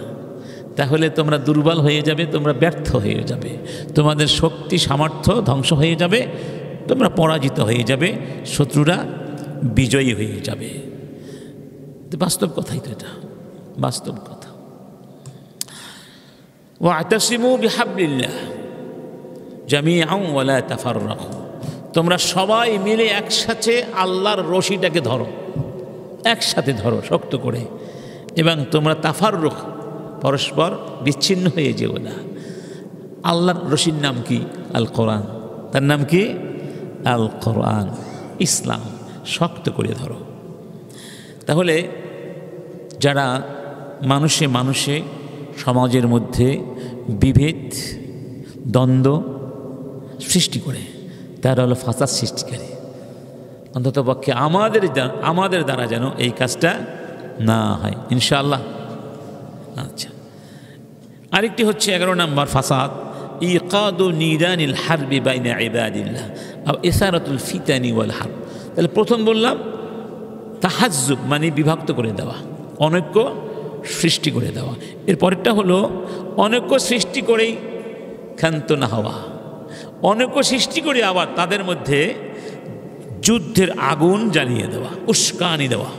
তাহলে তোমরা দুর্বল হয়ে যাবে, তোমরা ব্যর্থ হয়ে যাবে, তোমাদের শক্তি সামর্থ্য ধ্বংস হয়ে যাবে, তোমরা পরাজিত হয়ে যাবে, শত্রুরা বিজয়ী হয়ে যাবে। বাস্তব কথাই তো, এটা বাস্তব কথা। ওয়া'তাসিমু বিহাবলিল্লাহ জামিআন ওয়া লা তাফাররাকু, তোমরা সবাই মিলে একসাথে আল্লাহর রশিটাকে ধরো, একসাথে ধরো শক্ত করে, এবং তোমরা তাফাররুক পরস্পর বিচ্ছিন্ন হয়ে যেও না। আল্লাহর রশির নাম কি? আল কোরআন। তার নাম কি? আল কোরআন, ইসলাম। শক্ত করে ধরো। তাহলে যারা মানুষে মানুষে সমাজের মধ্যে বিভেদ দ্বন্দ্ব সৃষ্টি করে, তারা হলো ফাসাদ সৃষ্টিকারী। অন্তত পক্ষে আমাদের দ্বারা যেন এই কাজটা না হয়, ইনশাআল্লাহ। আচ্ছা, আরেকটি হচ্ছে 11 নম্বর ফাসাদ, ইকাদু নিরানিল হারবি বাইনা ইবাদিল্লাহ আও ইসারাতুল ফিতানি ওয়াল হারব। তাহলে প্রথম বললাম তাহাজ্জুব, মানে বিভক্ত করে দেওয়া, অনৈক্য সৃষ্টি করে দেওয়া। এর পরেরটা হলো অনৈক্য সৃষ্টি করেই ক্ষান্ত না হওয়া, অনৈক্য সৃষ্টি করে আবার তাদের মধ্যে যুদ্ধের আগুন জ্বালিয়ে দেওয়া, উস্কানি দেওয়া।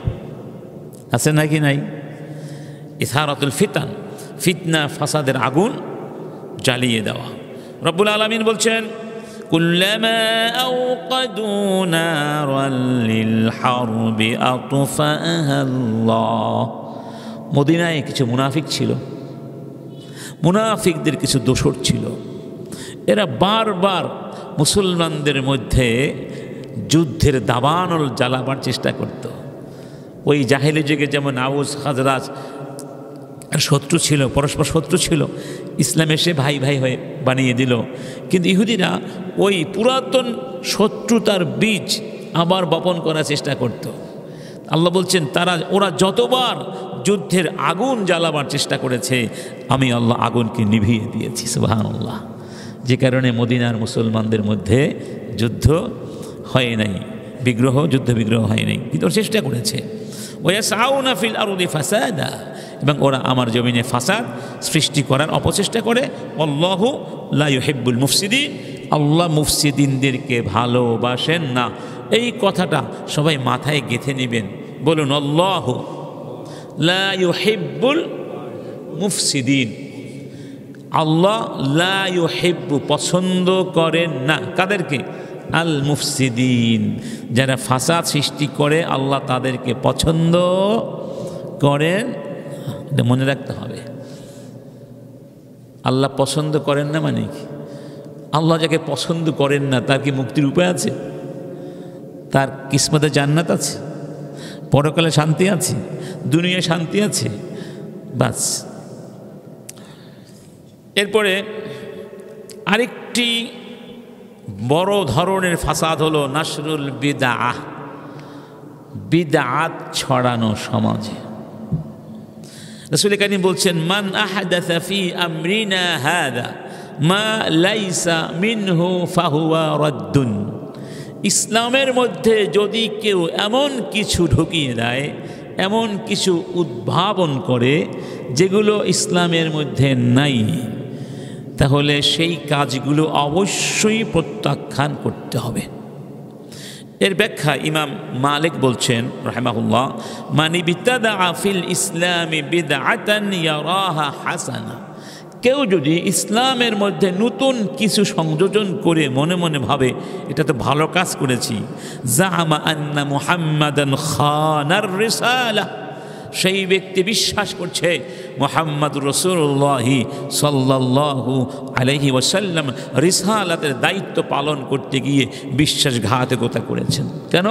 আছে নাকি নাই? ইসারাতুল ফিতান, ফিতনা ফাসাদের আগুন জ্বালিয়ে দেওয়া। রব্বুল আলামিন বলছেন কুল্লামা আওকাদু নারাল লিল হারবি আতফাহা আল্লাহ। মদিনায় কিছু মুনাফিক ছিল, মুনাফিকদের কিছু দোসর ছিল। এরা বারবার মুসলমানদের মধ্যে যুদ্ধের দাবানল জ্বালাবার চেষ্টা করত। ওই জাহেলি যুগে যেমন আউস খাজরাজ শত্রু ছিল, পরস্পর শত্রু ছিল, ইসলাম এসে ভাই ভাই হয়ে বানিয়ে দিল। কিন্তু ইহুদিরা ওই পুরাতন শত্রুতার বীজ আবার বপন করার চেষ্টা করত। আল্লাহ বলছেন ওরা যতবার যুদ্ধের আগুন জ্বালাবার চেষ্টা করেছে, আমি আল্লাহ আগুনকে নিভিয়ে দিয়েছি, সুবহানাল্লাহ। যে কারণে মদিনার মুসলমানদের মধ্যে যুদ্ধ হয় নাই, যুদ্ধ বিগ্রহ হয় নাই, কিন্তু ওরা চেষ্টা করেছে। ওয়াসাউনা ফিল আরদি ফাসাদা, এবং ওরা আমার জমিনে ফাসাদ সৃষ্টি করার অপচেষ্টা করে। আল্লাহু লা ইউহিব্বুল মুফসিদিন, আল্লাহ মুফসিদিনদেরকে ভালোবাসেন না। এই কথাটা সবাই মাথায় গেঁথে নেবেন। বলুন আল্লাহু লা ইউহিব্বুল মুফসিদিন। আল্লাহ লা ইউহিব্বু পছন্দ করেন না, কাদেরকে? আল মুফসিদিন, যারা ফাসাদ সৃষ্টি করে আল্লাহ তাদেরকে পছন্দ করেন। এটা মনে রাখতে হবে। আল্লাহ পছন্দ করেন না মানে কি? আল্লাহ যাকে পছন্দ করেন না তার কি মুক্তির উপায় আছে? তার কিসমতে জান্নাত আছে, পরকালে শান্তি আছে, দুনিয়ায় শান্তি আছে, বাস। এরপরে আরেকটি বড় ধরনের ফাসাদ হলো নাশরুল বিদআহ, বিদআত ছড়ানো সমাজে। রাসূল কারীম বলছেন মান আহাদাসা ফি আমরিনা হাদা মা লাইসা মিনহু ফাহুয়া রাদ্দুন। ইসলামের মধ্যে যদি কেউ এমন কিছু ঢুকিয়ে দেয়, এমন কিছু উদ্ভাবন করে যেগুলো ইসলামের মধ্যে নাই, তাহলে সেই কাজগুলো অবশ্যই প্রত্যাখ্যান করতে হবে। এর ব্যাখ্যা ইমাম মালিক বলছেন রাহিমাহুল্লাহ, মানি বিতাদা ফিল ইসলামি বিদআতান ইয়ারাহা হাসানা। কেউ যদি ইসলামের মধ্যে নতুন কিছু সংযোজন করে মনে মনে ভাবে এটা তো ভালো কাজ করেছি, জাআমা আন্না মুহাম্মাদান খানার রিসালা, সেই ব্যক্তি বিশ্বাস করছে মুহাম্মদুর রাসূলুল্লাহ সাল্লাল্লাহু আলাইহি ওয়াসাল্লাম রিসালাতের দায়িত্ব পালন করতে গিয়ে বিশ্বাসঘাতকতা করেছেন। কেন?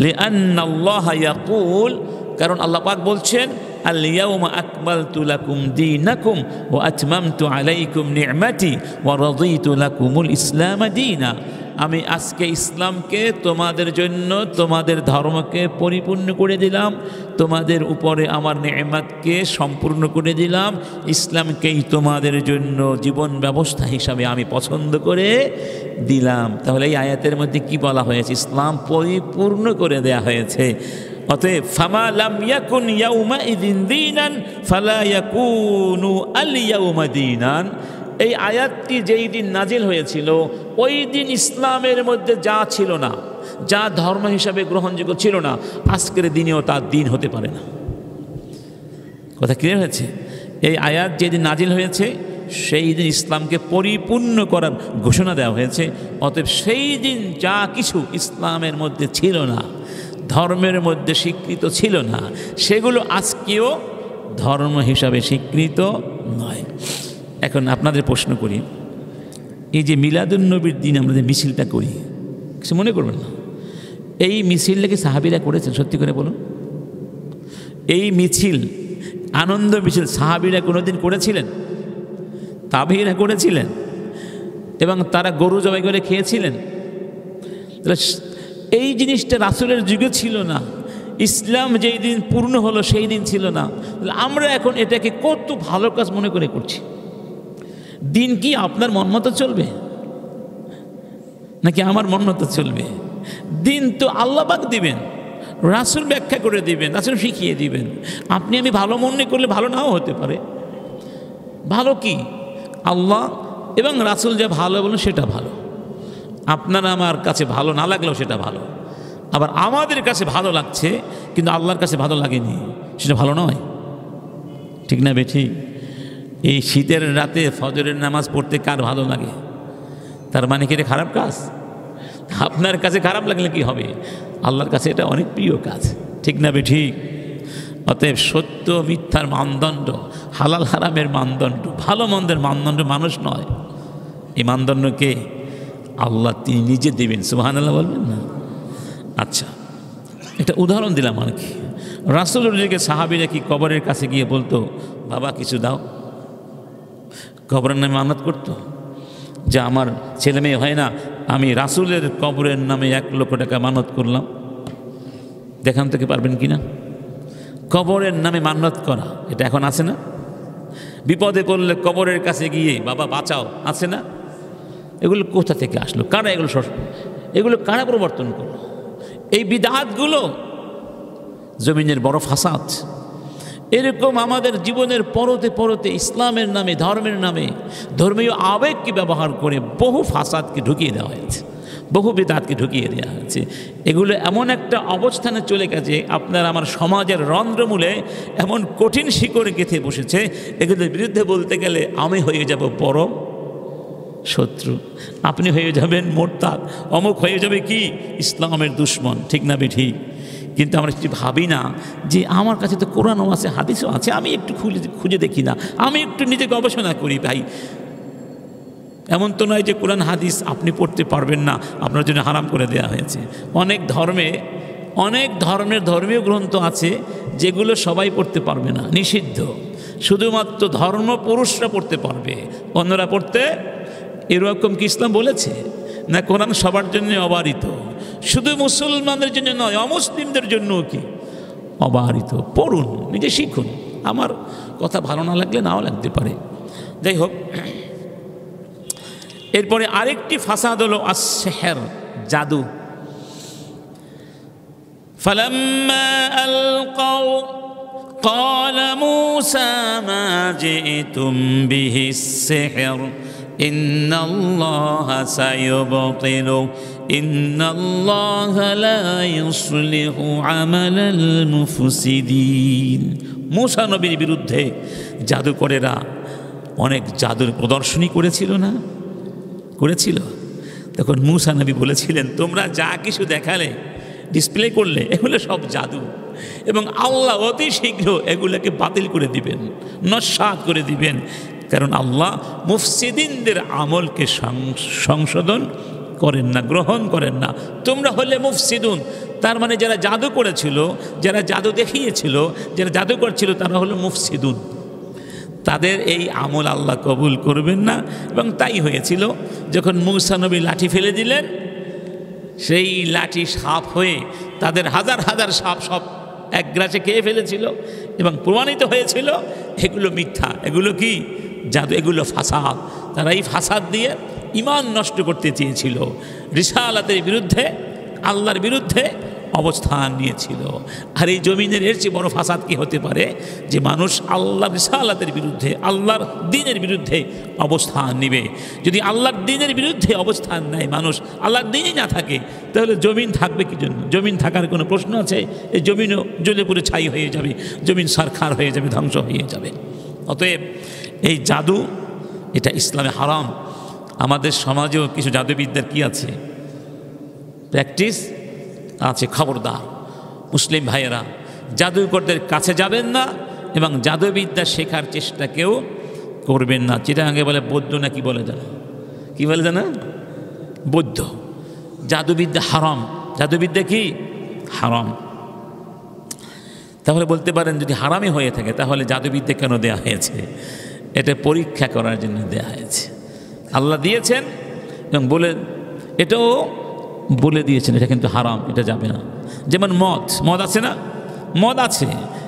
লিআন্নাল্লাহ ইয়াকুল, কারণ আল্লাহ পাক বলছেন আল ইয়াউমা আকমালতু লাকুম দীনাকুম ওয়া আতমামতু আলাইকুম নি'মাতি ওয়া রাদিতু লাকুমুল ইসলাম দীনা। আমি আজকে ইসলামকে তোমাদের জন্য, তোমাদের ধর্মকে পরিপূর্ণ করে দিলাম, তোমাদের উপরে আমার নেয়ামতকে সম্পূর্ণ করে দিলাম, ইসলামকেই তোমাদের জন্য জীবন ব্যবস্থা হিসাবে আমি পছন্দ করে দিলাম। তাহলে এই আয়াতের মধ্যে কি বলা হয়েছে? ইসলাম পরিপূর্ণ করে দেয়া হয়েছে। অতএব ফামা লাম ইয়াকুন ইয়াউমাইযিন দীনান ফালা ইয়াকুনু আল ইয়াউমা দীনান, এই আয়াতটি যেই দিন নাজিল হয়েছিল ওই দিন ইসলামের মধ্যে যা ছিল না, যা ধর্ম হিসাবে গ্রহণযোগ্য ছিল না, আজকের দিনেও তার দিন হতে পারে না। কথা ক্লিয়ার হয়েছে? এই আয়াত যেদিন নাজিল হয়েছে সেই দিন ইসলামকে পরিপূর্ণ করার ঘোষণা দেওয়া হয়েছে। অতএব সেই দিন যা কিছু ইসলামের মধ্যে ছিল না, ধর্মের মধ্যে স্বীকৃত ছিল না, সেগুলো আজকেও ধর্ম হিসাবে স্বীকৃত নয়। এখন আপনাদের প্রশ্ন করি, এই যে মিলাদুন নবীর দিন আমরা যে মিছিলটা করি, কিছু মনে করবেন না, এই মিছিলটা কি সাহাবীরা করেছেন? সত্যি করে বলুন, এই মিছিল, আনন্দ মিছিল সাহাবীরা কোনোদিন করেছিলেন? তাবেঈরা করেছিলেন এবং তারা গরু জবাই করে খেয়েছিলেন। তাহলে এই জিনিসটা রাসূলের যুগে ছিল না, ইসলাম যেই দিন পূর্ণ হলো সেই দিন ছিল না। তাহলে আমরা এখন এটাকে কত ভালো কাজ মনে করে করছি। দিন কি আপনার মন মতো চলবে নাকি আমার মন মতো চলবে? দিন তো আল্লাহ পাক দিবেন, রাসূল ব্যাখ্যা করে দিবেন, রাসূল শিখিয়ে দিবেন। আপনি আমি ভালো মনে করলে ভালো নাও হতে পারে। ভালো কি? আল্লাহ এবং রাসূল যা ভালো বলেন সেটা ভালো, আপনার আমার কাছে ভালো না লাগলেও সেটা ভালো। আবার আমাদের কাছে ভালো লাগছে কিন্তু আল্লাহর কাছে ভালো লাগেনি, সেটা ভালো নয়। ঠিক না বেঠিক? এই শীতের রাতে ফজরের নামাজ পড়তে কার ভালো লাগে? তার মানে কি এটা খারাপ কাজ? আপনার কাছে খারাপ লাগলে কি হবে? আল্লাহর কাছে এটা অনেক প্রিয় কাজ। ঠিক না বেঠিক? অতএব সত্য মিথ্যার মানদণ্ড, হালাল হারামের মানদণ্ড, ভালো মন্দের মানদণ্ড মানুষ নয়, এই মানদণ্ডকে আল্লাহ তিনি নিজে দেবেন। সুবহানাল্লাহ বলবেন না? আচ্ছা, একটা উদাহরণ দিলাম আর কি। রাসূলের যুগে সাহাবীরা কি কবরের কাছে গিয়ে বলতো, বাবা কিছু দাও? কবরের নামে মানত করতো যে আমার ছেলে মেয়ে হয় না, আমি রাসূলের কবরের নামে 1 লক্ষ টাকা মানত করলাম। দেখান থেকে পারবেন কি না? কবরের নামে মানত করা এটা এখন আছে না? বিপদে পড়লে কবরের কাছে গিয়ে বাবা বাঁচাও, আছে না? এগুলো কোথা থেকে আসলো? কারা এগুলো কারা প্রবর্তন করলো? এই বিদআতগুলো জমিনের বড় ফাসাদ। এরকম আমাদের জীবনের পরতে পরতে ইসলামের নামে, ধর্মের নামে, ধর্মীয় আবেগকে ব্যবহার করে বহু ফাসাদকে ঢুকিয়ে দেওয়া হয়েছে, বহু বিদআতকে ঢুকিয়ে দেওয়া হয়েছে। এগুলো এমন একটা অবস্থানে চলে গেছে, আপনার আমার সমাজের রন্ধ্রমূলে এমন কঠিন শিকড়ে গেঁথে বসেছে, এগুলোর বিরুদ্ধে বলতে গেলে আমি হয়ে যাব পরম শত্রু, আপনি হয়ে যাবেন মোরতাদ, অমুক হয়ে যাবে কি ইসলামের দুশ্মন। ঠিক না বেঠিক? কিন্তু আমরা একটু ভাবি না যে আমার কাছে তো কোরআনও আছে, হাদিসও আছে, আমি একটু খুঁজে দেখি না, আমি একটু নিজে গবেষণা করি। ভাই, এমন তো নয় যে কোরআন হাদিস আপনি পড়তে পারবেন না, আপনার জন্য হারাম করে দেওয়া হয়েছে। অনেক ধর্মের ধর্মীয় গ্রন্থ আছে যেগুলো সবাই পড়তে পারবে না, নিষিদ্ধ। শুধুমাত্র ধর্ম পুরুষরা পড়তে পারবে, অন্যরা পড়তে, এরকম কি ইসলাম বলেছে? না, কোরআন সবার জন্য অবারিত, শুধু মুসলমানদের জন্য নয়, অমুসলিমদের জন্যও কি অবারিত। পড়ুন, নিজে শিখুন। আমার কথা ভালো না লাগলে নাও লাগতে পারে, যাই হোক। এরপরে আরেকটি ফাসাদ হলো আস-সিহর, জাদু। ফালাম্মা আলকাউ قال موسى ما جئتم به السحر إن الله سيبطله إن الله لا يصلح عمل المفسدين। মূসা নবীর বিরুদ্ধে জাদুকরেরা অনেক জাদুর প্রদর্শনী করেছিল না? করেছিল। তখন মূসা নবী বলেছিলেন, তোমরা যা কিছু দেখালে, ডিসপ্লে করলে, এগুলো সব জাদু, এবং আল্লাহ অতি শীঘ্র এগুলোকে বাতিল করে দিবেন, নস্যাৎ করে দিবেন। কারণ আল্লাহ মুফসিদিনদের আমলকে সংশোধন করেন না, গ্রহণ করেন না। তোমরা হলে মুফসিদুন, তার মানে যারা জাদু করেছিল, যারা জাদু দেখিয়েছিল, যারা জাদু করছিল, তারা হলো মুফসিদুন। তাদের এই আমল আল্লাহ কবুল করবেন না। এবং তাই হয়েছিল, যখন মূসা নবী লাঠি ফেলে দিলেন, সেই লাঠি সাপ হয়ে তাদের হাজার হাজার সাপ সব এক গ্রাসে খেয়ে ফেলেছিল এবং প্রমাণিত হয়েছিল এগুলো মিথ্যা, এগুলো কি জাদু, এগুলো ফাসাদ। তারা এই ফাসাদ দিয়ে ঈমান নষ্ট করতে চেয়েছিল, রিসালাতের বিরুদ্ধে, আল্লাহর বিরুদ্ধে অবস্থান নিয়েছিল। আর এই জমিনের এর চেয়ে বড় ফাসাদ কি হতে পারে যে মানুষ আল্লাহর রিসালাতের বিরুদ্ধে, আল্লাহর দ্বীনের বিরুদ্ধে অবস্থান নেবে। যদি আল্লাহর দ্বীনের বিরুদ্ধে অবস্থান নেয় মানুষ, আল্লাহর দ্বীনই না থাকে, তাহলে জমিন থাকবে কি জন্য? জমিন থাকার কোনো প্রশ্ন আছে? এই জমিনও জ্বলে পুড়ে ছাই হয়ে যাবে, জমিন সরখার হয়ে যাবে, ধ্বংস হয়ে যাবে। অতএব এই জাদু, এটা ইসলামে হারাম। আমাদের সমাজেও কিছু জাদুবিদ্যার কি আছে, প্র্যাকটিস আছে। খবরদার মুসলিম ভাইয়েরা, জাদুকরদের কাছে যাবেন না এবং জাদুবিদ্যা শেখার চেষ্টা কেউ করবেন না। যেটা আগে বলে বৌদ্ধ, না কি বলে জানো, কি বলে জানা, বৌদ্ধ। জাদুবিদ্যা হারাম, জাদুবিদ্যা কি হারাম। তাহলে বলতে পারেন যদি হারামই হয়ে থাকে তাহলে জাদুবিদ্যা কেন দেয়া হয়েছে? এটা পরীক্ষা করার জন্য দেয়া হয়েছে। আল্লাহ দিয়েছেন এবং বলে, এটাও বলে দিয়েছেন এটা কিন্তু হারাম, এটা যাবে না। যেমন মদ, মদ আছে না, মদ আছে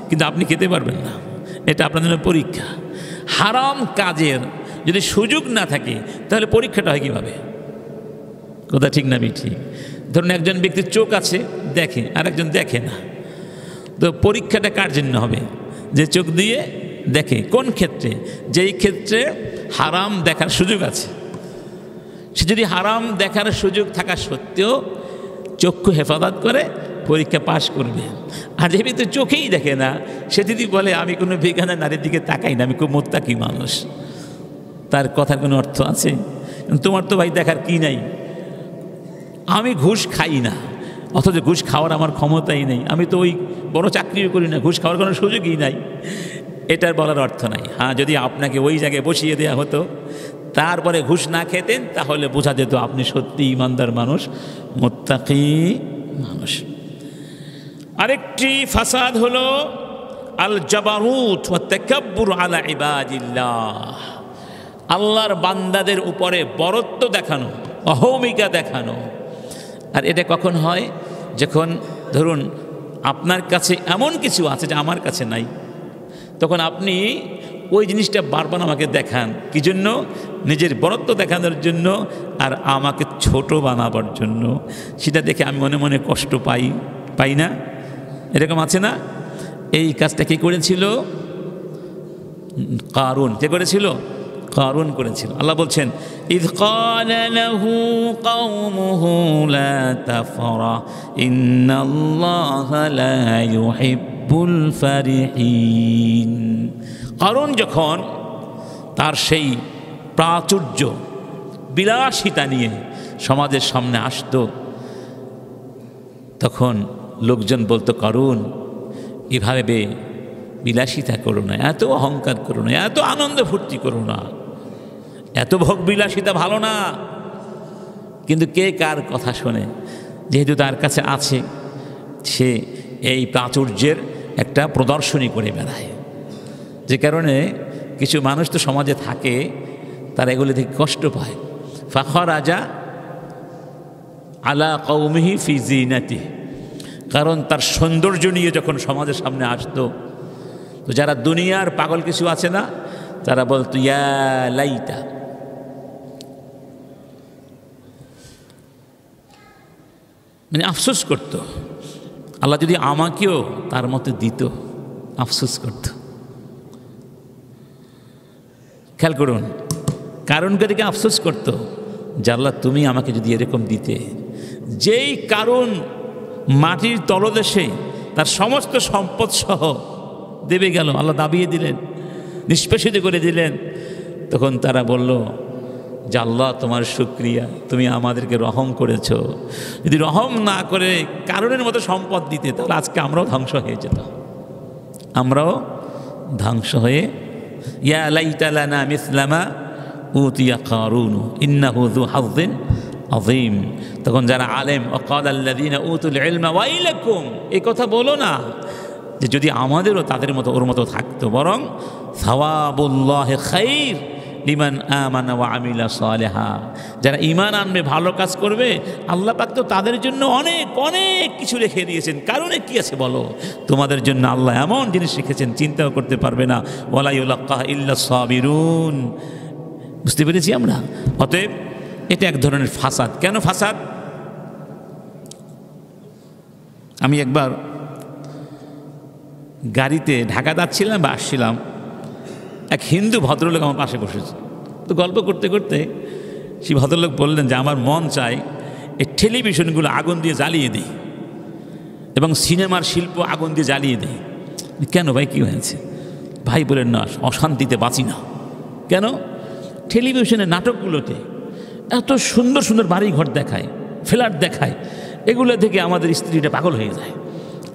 কিন্তু আপনি খেতে পারবেন না, এটা আপনার জন্য পরীক্ষা। হারাম কাজের যদি সুযোগ না থাকে তাহলে পরীক্ষাটা হয় কীভাবে? কথা ঠিক না ঠিক? ধরুন একজন ব্যক্তির চোখ আছে, দেখে, আর একজন দেখে না, তো পরীক্ষাটা কার জন্য হবে? যে চোখ দিয়ে দেখে। কোন ক্ষেত্রে? যেই ক্ষেত্রে হারাম দেখার সুযোগ আছে। সে যদি হারাম দেখার সুযোগ থাকা সত্ত্বেও চক্ষু হেফাজত করে পরীক্ষা পাশ করবে। আর যে ব্যক্তি চোখেই দেখে না, সে যদি বলে আমি কোনো বেগানা নারীর দিকে তাকাই না, আমি খুব মোত্তাকি মানুষ, তার কথার কোনো অর্থ আছে? তোমার তো ভাই দেখার কি নাই। আমি ঘুষ খাই না, অথচ ঘুষ খাওয়ার আমার ক্ষমতাই নেই, আমি তো ওই বড় চাকরিও করি না, ঘুষ খাওয়ার কোনো সুযোগই নাই, এটার বলার অর্থ নাই। হ্যাঁ, যদি আপনাকে ওই জায়গায় বসিয়ে দেওয়া হতো, তারপরে ঘুষ না খেতেন, তাহলে বোঝা যেত আপনি সত্যি ইমানদার মানুষ, মুত্তাকি মানুষ। আরেকটি ফাসাদ হলো আল জাবারুত ওয়া তাকাব্বুর আলা ইবাদিল্লাহ, আল্লাহর বান্দাদের উপরে বরত্ব দেখানো, অহমিকা দেখানো। আর এটা কখন হয়? যখন ধরুন আপনার কাছে এমন কিছু আছে যা আমার কাছে নাই, তখন আপনি ওই জিনিসটা বারবার আমাকে দেখান, কি জন্য? নিজের বরত্ব দেখানোর জন্য আর আমাকে ছোট বানাবার জন্য। সেটা দেখে আমি মনে মনে কষ্ট পাই না? এরকম আছে না? এই কাজটা কে করেছিল? কারুন। কে করেছিল? কারুন করেছিল। আল্লাহ বলছেন, ইয ক্বালা লাহু কওমুহু লা তাফরাহ ইন্নাল্লাহা লা ইউহিব্বুল ফারিহিন। কারুন যখন তার সেই প্রাচুর্য, বিলাসিতা নিয়ে সমাজের সামনে আসতো, তখন লোকজন বলতো, কারুন এভাবে বিলাসিতা করো না, এত অহংকার করো না, এত আনন্দ ফুর্তি করো না, এত ভোগ বিলাসিতা ভালো না। কিন্তু কে কার কথা শোনে? যেহেতু তার কাছে আছে, সে এই প্রাচুর্যের একটা প্রদর্শনী করে বেড়ায়। যে কারণে কিছু মানুষ তো সমাজে থাকে, তারা এগুলি থেকে কষ্ট পায়। ফাখরাজা আলা কওমিহি ফি জিনাতিহি, কারণ তার সৌন্দর্য নিয়ে যখন সমাজের সামনে আসতো, তো যারা দুনিয়ার পাগল কিছু আছে না, তারা বলতো ইয়া লাইতা, মানে আফসোস করত, আল্লাহ যদি আমাকেও তার মতো দিত, আফসোস করত। খেয়াল করুন, কারণকে দিকে আফসোস করত যে আল্লাহ তুমি আমাকে যদি এরকম দিতে। যেই কারণ মাটির তলদেশে তার সমস্ত সম্পদ সহ দেবে গেল, আল্লাহ দাবিয়ে দিলেন, নিষ্পেষিত করে দিলেন, তখন তারা বলল যে আল্লাহ তোমার শুকরিয়া, তুমি আমাদেরকে রহম করেছ। যদি রহম না করে কারণের মতো সম্পদ দিতে, তাহলে আজকে আমরাও ধ্বংস হয়ে যেতাম, আমরাও ধ্বংস হয়ে। ইয়া লাইতা লানা মিসলা মা উতিয়া কারুন ইন্নাহু যু হাযযিন আযীম। তখন যারা আলেম, ওয়াকাল আল্লাযীনা উতুল ইলমা ওয়াইলাকুম, এই কথা বলো না যে যদি আমাদেরও তাদের মতো ওর মতো থাকতো, বরং সাওয়াবুল্লাহি খাইর, লিমান আমানা ওয়া আমিলা সালেহা, যারা ঈমান আনবে ভালো কাজ করবে আল্লাহ পাক তো তাদের জন্য অনেক অনেক কিছু রেখে দিয়েছেন। কারণে কি আছে বলো? তোমাদের জন্য আল্লাহ এমন জিনিস রেখেছেন চিন্তাও করতে পারবে না। ওয়ালা ইউলাক্কাহা ইল্লা সাবিরুন। বুঝতে পেরেছি আমরা? অতএব এটা এক ধরনের ফাসাদ। কেন ফাসাদ? আমি একবার গাড়িতে ঢাকা যাচ্ছিলাম বা আসছিলাম, এক হিন্দু ভদ্রলোক আমার পাশে বসেছে। তো গল্প করতে করতে সেই ভদ্রলোক বললেন যে আমার মন চায় এই টেলিভিশনগুলো আগুন দিয়ে জ্বালিয়ে দিই এবং সিনেমার শিল্প আগুন দিয়ে জ্বালিয়ে দিই। কেন ভাই, কী হয়েছে? ভাই বলেন না, অশান্তিতে বাঁচি না। কেন? টেলিভিশনের নাটকগুলোতে এত সুন্দর সুন্দর বাড়িঘর দেখায়, ফ্ল্যাট দেখায়, এগুলো থেকে আমাদের স্ত্রীটা পাগল হয়ে যায়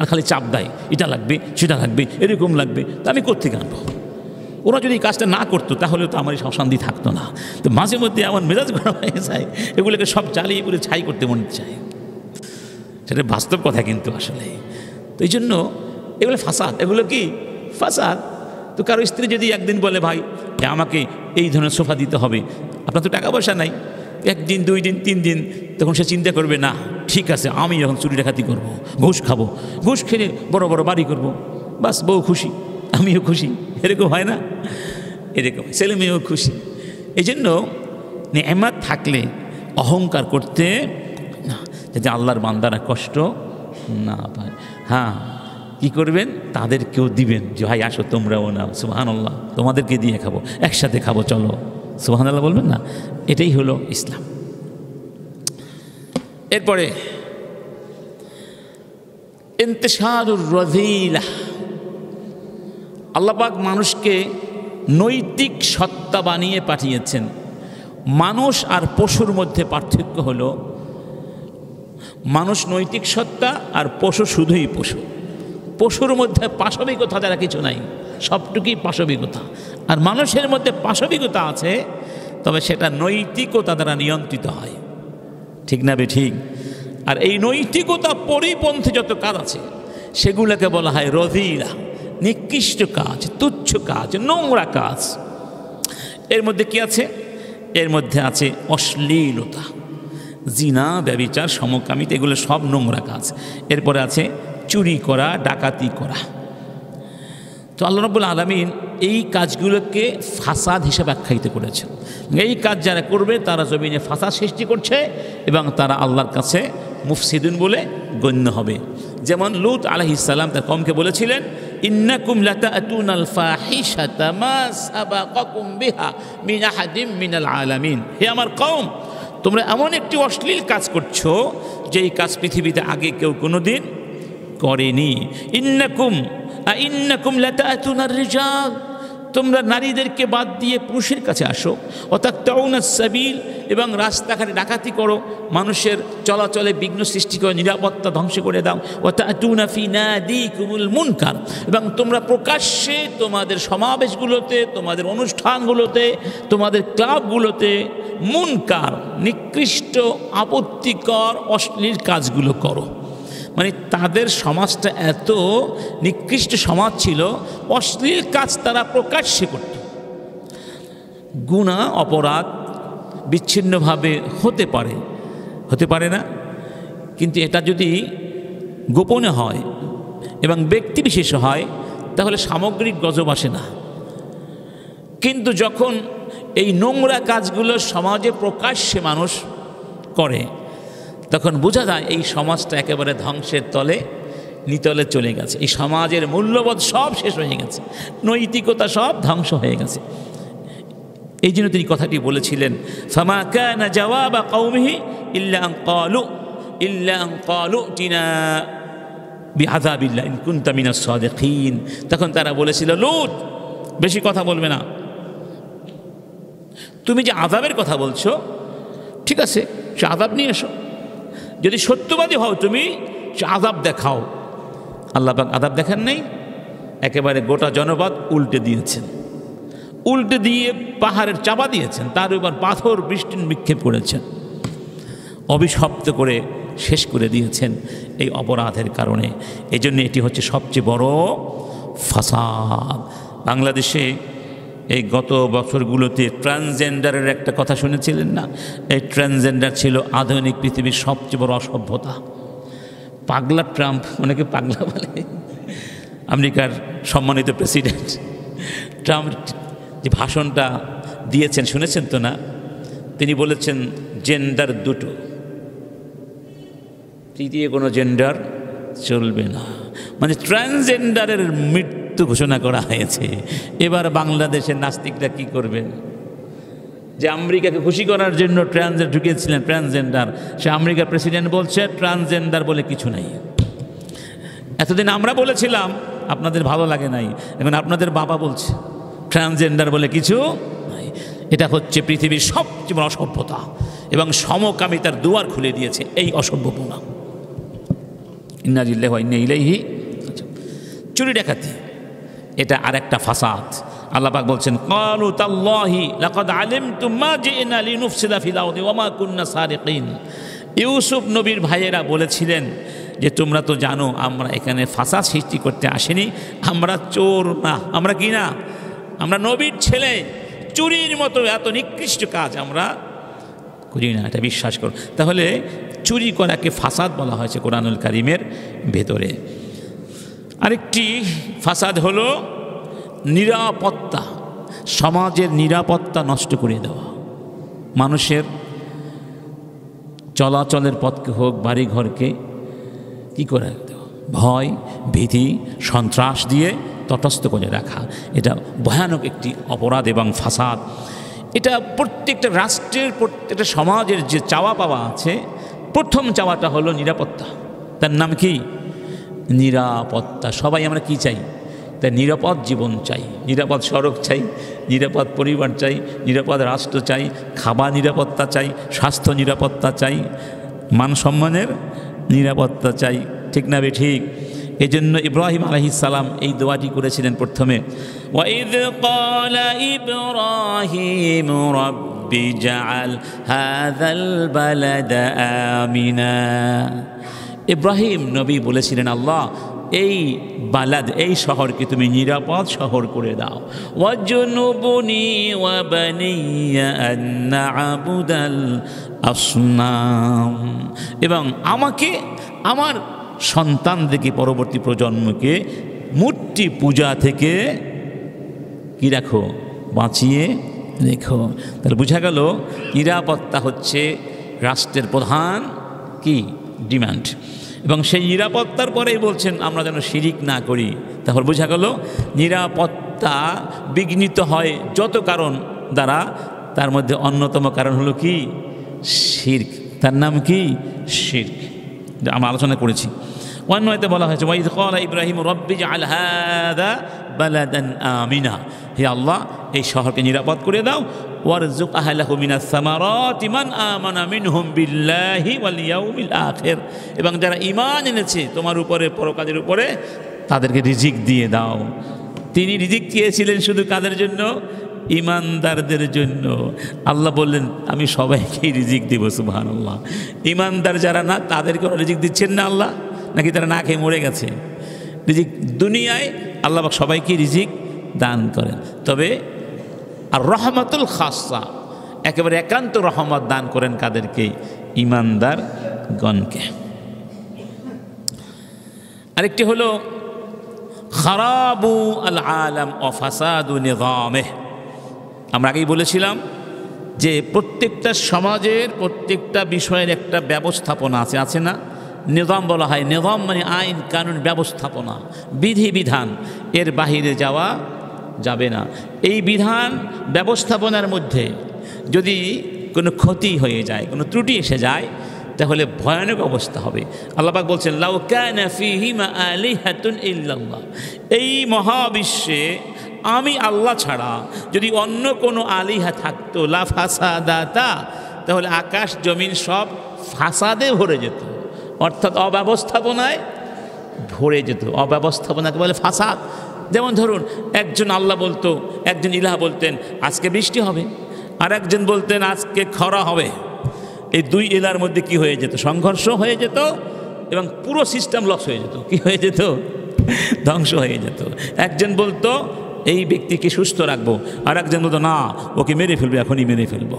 আর খালি চাপ দেয়, এটা লাগবে সেটা লাগবে এরকম লাগবে। তা আমি কোত্থেকে আনবো? ওরা যদি এই কাজটা না করতো তাহলে তো আমার এই অশান্তি থাকতো না। তো মাঝে মধ্যে আমার মেজাজ গরম হয়ে যায়, এগুলোকে সব জ্বালিয়ে পুরো ছাই করতে মনে চায়। সেটা বাস্তব কথা কিন্তু আসলে। তো এই জন্য এগুলো ফাসাদ। এগুলো কি ফাসাদ? তো কারো স্ত্রী যদি একদিন বলে ভাই আমাকে এই ধরনের সোফা দিতে হবে, আপনার তো টাকা পয়সা নাই, একদিন দুই দিন তিন দিন, তখন সে চিন্তা করবে না ঠিক আছে আমি এখন চুরি ডাকাতি করবো, ঘুষ খাবো, ঘুষ খেলে বড় বড় বাড়ি করবো, বাস বউ খুশি আমিও খুশি। এরকম হয় না? এরকম ছেলে মেয়েও খুশি। এই জন্য নেয়ামত থাকলে অহংকার করতে না, যাতে আল্লাহর বান্দারা কষ্ট না পায়। হ্যাঁ, কী করবেন? তাদেরকেও দিবেন যে ভাই আসো তোমরাও নাও, সুবহানাল্লাহ, তোমাদেরকে দিয়ে খাবো, একসাথে খাবো, চলো, সুবহানাল্লাহ বলবেন না? এটাই হলো ইসলাম। এরপরে ইন্তিশারুর রাযীলা, আল্লাহ পাক মানুষকে নৈতিক সত্তা বানিয়ে পাঠিয়েছেন। মানুষ আর পশুর মধ্যে পার্থক্য হলো মানুষ নৈতিক সত্তা আর পশু শুধুই পশু। পশুর মধ্যে পাশবিকতা যারা কিছু নাই, সবটুকুই পাশবিকতা। আর মানুষের মধ্যে পাশবিকতা আছে, তবে সেটা নৈতিকতা দ্বারা নিয়ন্ত্রিত হয়। ঠিক না বে ঠিক? আর এই নৈতিকতা পরিপন্থী যত কাজ আছে সেগুলোকে বলা হয় রযীলা, নিকৃষ্ট কাজ, তুচ্ছ কাজ, নোংরা কাজ। এর মধ্যে কি আছে? এর মধ্যে আছে অশ্লীলতা, জিনা, ব্যভিচার, সমকামিতা, এগুলো সব নোংরা কাজ। এরপরে আছে চুরি করা, ডাকাতি করা। তো আল্লাহ রাব্বুল আলামিন এই কাজগুলোকে ফাসাদ হিসেবে আখ্যায়িত করেছেন। এই কাজ যারা করবে তারা জমিনে ফাসাদ সৃষ্টি করছে এবং তারা আল্লাহর কাছে মুফসিদুন বলে গণ্য হবে। যেমন লূত আলাইহিস সালাম তার কওমকে বলেছিলেন, ইন্নাকুম লাতাতুনাল ফাহিশাতা মা সাবাকাকুম বিহা মিন আহাদিম মিনাল আলামিন। হে আমার কওম, তোমরা এমন একটি অশ্লীল কাজ করছো যেই কাজ পৃথিবীতে আগে কেউ কোনোদিন করেনি। ইন্নাকুম লাতাতুনার রিজাল, তোমরা নারীদেরকে বাদ দিয়ে পুরুষের কাছে আসো। ওয়াতাকতাউনাস সাবিল, এবং রাস্তাঘাটে ডাকাতি করো, মানুষের চলাচলে বিঘ্ন সৃষ্টি করে, নিরাপত্তা ধ্বংস করে দাও। ওয়াতাতুনা ফি নাদিকুমুল মুনকার, এবং তোমরা প্রকাশ্যে তোমাদের সমাবেশগুলোতে, তোমাদের অনুষ্ঠানগুলোতে, তোমাদের ক্লাবগুলোতে মুনকার, নিকৃষ্ট, আপত্তিকর, অশ্লীল কাজগুলো করো। মানে তাদের সমাজটা এত নিকৃষ্ট সমাজ ছিল, অশ্লীল কাজ তারা প্রকাশ্যে করত। গুনাহ, অপরাধ বিচ্ছিন্নভাবে হতে পারে না, কিন্তু এটা যদি গোপনে হয় এবং ব্যক্তি বিশেষ হয় তাহলে সামগ্রিক গজব আসে না। কিন্তু যখন এই নোংরা কাজগুলো সমাজে প্রকাশ্যে মানুষ করে, তখন বোঝা যায় এই সমাজটা একেবারে ধ্বংসের নিতলে চলে গেছে। এই সমাজের মূল্যবোধ সব শেষ হয়ে গেছে, নৈতিকতা সব ধ্বংস হয়ে গেছে। এই জন্য তিনি কথাটি বলেছিলেন, ফামা কানা জাওয়াবা কওমিহি ইল্লা আন ক্বালু তিনা বিআযাবিল্লাহ ইন কুনতা মিনাস সাদিকিন। তখন তারা বলেছিল, লূত বেশি কথা বলবে না, তুমি যে আযাবের কথা বলছো ঠিক আছে, সে আযাব নিয়ে এসো, যদি সত্যবাদী হও তুমি সে আযাব দেখাও। আল্লাহ পাক আযাব দেখান নেই, একেবারে গোটা জনপদ উল্টে দিয়েছেন, উল্টে দিয়ে পাহাড়ের চাপা দিয়েছেন, তার উপর পাথর বৃষ্টি নিক্ষেপ করেছেন, অভিশপ্ত করে শেষ করে দিয়েছেন এই অপরাধের কারণে। এই জন্য এটি হচ্ছে সবচেয়ে বড় ফাসাদ। বাংলাদেশে এই গত বছরগুলোতে ট্রান্সজেন্ডারের একটা কথা শুনেছিলেন না? এই ট্রান্সজেন্ডার ছিল আধুনিক পৃথিবীর সবচেয়ে বড় অসভ্যতা। পাগলা ট্রাম্প, অনেকে পাগলা বলে, আমেরিকার সম্মানিত প্রেসিডেন্ট ট্রাম্প যে ভাষণটা দিয়েছেন শুনেছেন তো না? তিনি বলেছেন জেন্ডার দুটো, তৃতীয় কোনো জেন্ডার চলবে না। মানে ট্রান্সজেন্ডারের মৃত্যু ঘোষণা করা হয়েছে। এবার বাংলাদেশের নাস্তিকরা কি করবেন? যে আমেরিকাকে খুশি করার জন্য ট্রান্সজেন্ডার ঢুকিয়েছিলেন, ট্রান্সজেন্ডার, সে আমেরিকার প্রেসিডেন্ট বলছে ট্রান্সজেন্ডার বলে কিছু নাই। এতদিন আমরা বলেছিলাম, আপনাদের ভালো লাগে নাই, এখন আপনাদের বাবা বলছে ট্রান্সজেন্ডার বলে কিছু নাই। এটা হচ্ছে পৃথিবীর সবচেয়ে বড় অসভ্যতা এবং সমকামিতার দুয়ার খুলে দিয়েছে এই অসভ্যপনা। ইন্না লিল্লাহি ওয়া ইন্না ইলাইহি রাজিউন। চুরি ডাকাতি এটা আরেকটা ফাসাদ। আল্লাহ পাক বলছেন ক্বালু তাল্লাহি লাকাদ আলিমতুম মা জিনা লিনুফসিদা ফিল আরদি ওয়া মা কুন্না সারিকিন। ইউসুফ নবীর ভাইয়েরা বলেছিলেন যে তোমরা তো জানো আমরা এখানে ফাসাদ সৃষ্টি করতে আসিনি, আমরা চোর না, আমরা কি না, আমরা নবীর ছেলে, চুরির মতো এত নিকৃষ্ট কাজ আমরা করি না, এটা বিশ্বাস করো। তাহলে চুরি করাকে ফাসাদ বলা হয়েছে কোরআনুল কারীমের ভেতরে। আরেকটি ফাসাদ হলো নিরাপত্তা, সমাজের নিরাপত্তা নষ্ট করে দেওয়া, মানুষের চলাচলের পথকে হোক বাড়িঘরকে কী করে দেওয়া, ভয় ভীতি সন্ত্রাস দিয়ে তটস্থ করে রাখা, এটা ভয়ানক একটি অপরাধ এবং ফাসাদ। এটা প্রত্যেকটা রাষ্ট্রের, প্রত্যেকটা সমাজের যে চাওয়া পাওয়া আছে, প্রথম চাওয়াটা হলো নিরাপত্তা। তার নাম কি? নিরাপত্তা। সবাই আমরা কি চাই? তাই নিরাপদ জীবন চাই, নিরাপদ সড়ক চাই, নিরাপদ পরিবার চাই, নিরাপদ রাষ্ট্র চাই, খাবার নিরাপত্তা চাই, স্বাস্থ্য নিরাপত্তা চাই, মান সম্মানের নিরাপত্তা চাই, ঠিক না বে ঠিক? এই জন্য ইব্রাহিম আলাইহিস সালাম এই দোয়াটি করেছিলেন প্রথমে, ওয়াইদ ক্বালা ইব্রাহিম রাব্বি জাআল হাযাল বালাদা আমিনা। ইব্রাহিম নবী বলেছিলেন আল্লাহ এই বালাদ, এই শহরকে তুমি নিরাপদ শহর করে দাও। ওয়াজনুবনি ওয়া বানিয়া আন না'বুদাল আসনাম, এবং আমাকে, আমার সন্তানদেরকে, পরবর্তী প্রজন্মকে মূর্তি পূজা থেকে কি রাখো, বাঁচিয়ে রেখো। তাহলে বোঝা গেল নিরাপত্তা হচ্ছে রাষ্ট্রের প্রধান কি ডিমান্ড, এবং সেই নিরাপত্তার পরেই বলছেন আমরা যেন শিরিক না করি। তাহলে বোঝা গেল নিরাপত্তা বিঘ্নিত হয় যত কারণ দ্বারা, তার মধ্যে অন্যতম কারণ হলো কি? শিরক। তার নাম কি? শিরক। আমরা আলোচনা করেছি। অন্য এতে বলা হয়েছে ওয়াইদ ক্বালা ইব্রাহিম রাব্বি জাআল হাযা বালাদান আমিনা, হে আল্লাহ এই শহরকে নিরাপদ করে দাও। ওয়ারযুক আহলাহু মিনাস সামারাতি মান আমানা মিনহুম বিল্লাহি ওয়াল ইয়াউমিল আখির, এবং যারা ঈমান এনেছে তোমার উপরে, পরকালের উপরে, তাদেরকে রিজিক দিয়ে দাও। তিনি রিজিক চেয়েছিলেন শুধু কাদের জন্য? ঈমানদারদের জন্য। আল্লাহ বললেন আমি সবাইকেই রিজিক দেব। সুবহানাল্লাহ। ঈমানদার যারা না তাদেরকে রিজিক দিচ্ছেন না আল্লাহ, নাকি তারা না খেয়ে মরে গেছে? রিজিক দুনিয়ায় আল্লাহ সবাইকে রিজিক দান করেন, তবে আর রহমাতুল খাসা, একেবারে একান্ত রহমত দান করেন কাদেরকে? ঈমানদার গণকে। আরেকটি হলো খারাবু আল আলাম ও ফাসাদু নিজামিহ। আমরা আগেই বলেছিলাম যে প্রত্যেকটা সমাজের প্রত্যেকটা বিষয়ের একটা ব্যবস্থাপনা আছে, আছে না? নিজাম বলা হয়, নিজাম মানে আইন কানুন, ব্যবস্থাপনা, বিধি বিধান, এর বাহিরে যাওয়া যাবে না। এই বিধান ব্যবস্থাপনার মধ্যে যদি কোনো ক্ষতি হয়ে যায়, কোনো ত্রুটি এসে যায়, তাহলে ভয়ানক অবস্থা হবে। আল্লাহ পাক বলছেন লাউ কানা ফীহিমা আলিহাতুন ইল্লাল্লাহ, এই মহাবিশ্বে আমি আল্লাহ ছাড়া যদি অন্য কোনো আলিহা থাকতো, লা ফাসাদাতা, তাহলে আকাশ জমিন সব ফাসাদে ভরে যেত, অর্থাৎ অব্যবস্থাপনায় ভরে যেত। অব্যবস্থাপনাকে বলে ফাসাদ। যেমন ধরুন একজন আল্লাহ বলতো, একজন ইলাহ বলতেন আজকে বৃষ্টি হবে, আর একজন বলতেন আজকে খরা হবে। এই দুই ইলার মধ্যে কি হয়ে যেত? সংঘর্ষ হয়ে যেত, এবং পুরো সিস্টেম লস হয়ে যেত। কি হয়ে যেত? ধ্বংস হয়ে যেত। একজন বলতো এই ব্যক্তিকে সুস্থ রাখবো, আর একজন বলতো না ওকে মেরে ফেলবো, এখনই মেরে ফেলবো।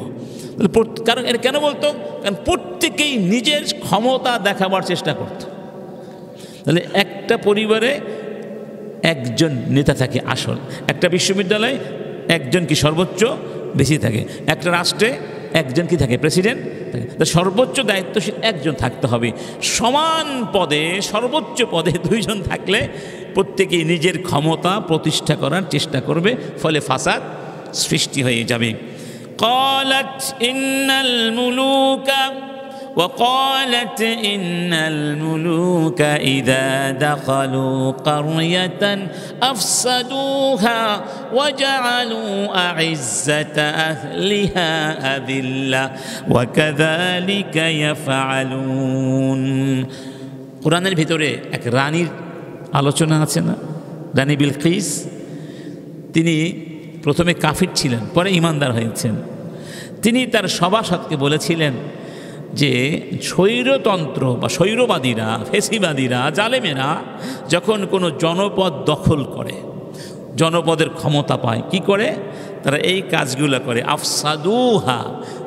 কারণ এর কেন বলতো? কারণ প্রত্যেকেই নিজের ক্ষমতা দেখাবার চেষ্টা করত। তাহলে একটা পরিবারে একজন নেতা থাকে আসল, একটা বিশ্ববিদ্যালয়ে একজন কি সর্বোচ্চ বেশি থাকে, একটা রাষ্ট্রে একজন কি থাকে প্রেসিডেন্ট থাকে। সর্বোচ্চ দায়িত্বশীল একজন থাকতে হবে। সমান পদে সর্বোচ্চ পদে দুইজন থাকলে প্রত্যেকেই নিজের ক্ষমতা প্রতিষ্ঠা করার চেষ্টা করবে, ফলে ফাসাদ সৃষ্টি হয়ে যাবে। قالت إن الملوك وقالت إن الملوك إذا دخلوا قرية أفسدوها وجعلوا أعزة أهلها أذلة وكذلك يفعلون। কোরআনের ভিতরে এক রানীর আলোচনা আছে না, রানী বিলকিস। তিনি প্রথমে কাফির ছিলেন, পরে ঈমানদার হয়েছেন। তিনি তার সভাসদকে বলেছিলেন যে স্বৈরতন্ত্র বা স্বৈরবাদীরা, ফেসিবাদীরা, জালেমেরা যখন কোনো জনপদ দখল করে, জনপদের ক্ষমতা পায়, কি করে? তারা এই কাজগুলো করে। আফসাদুহা,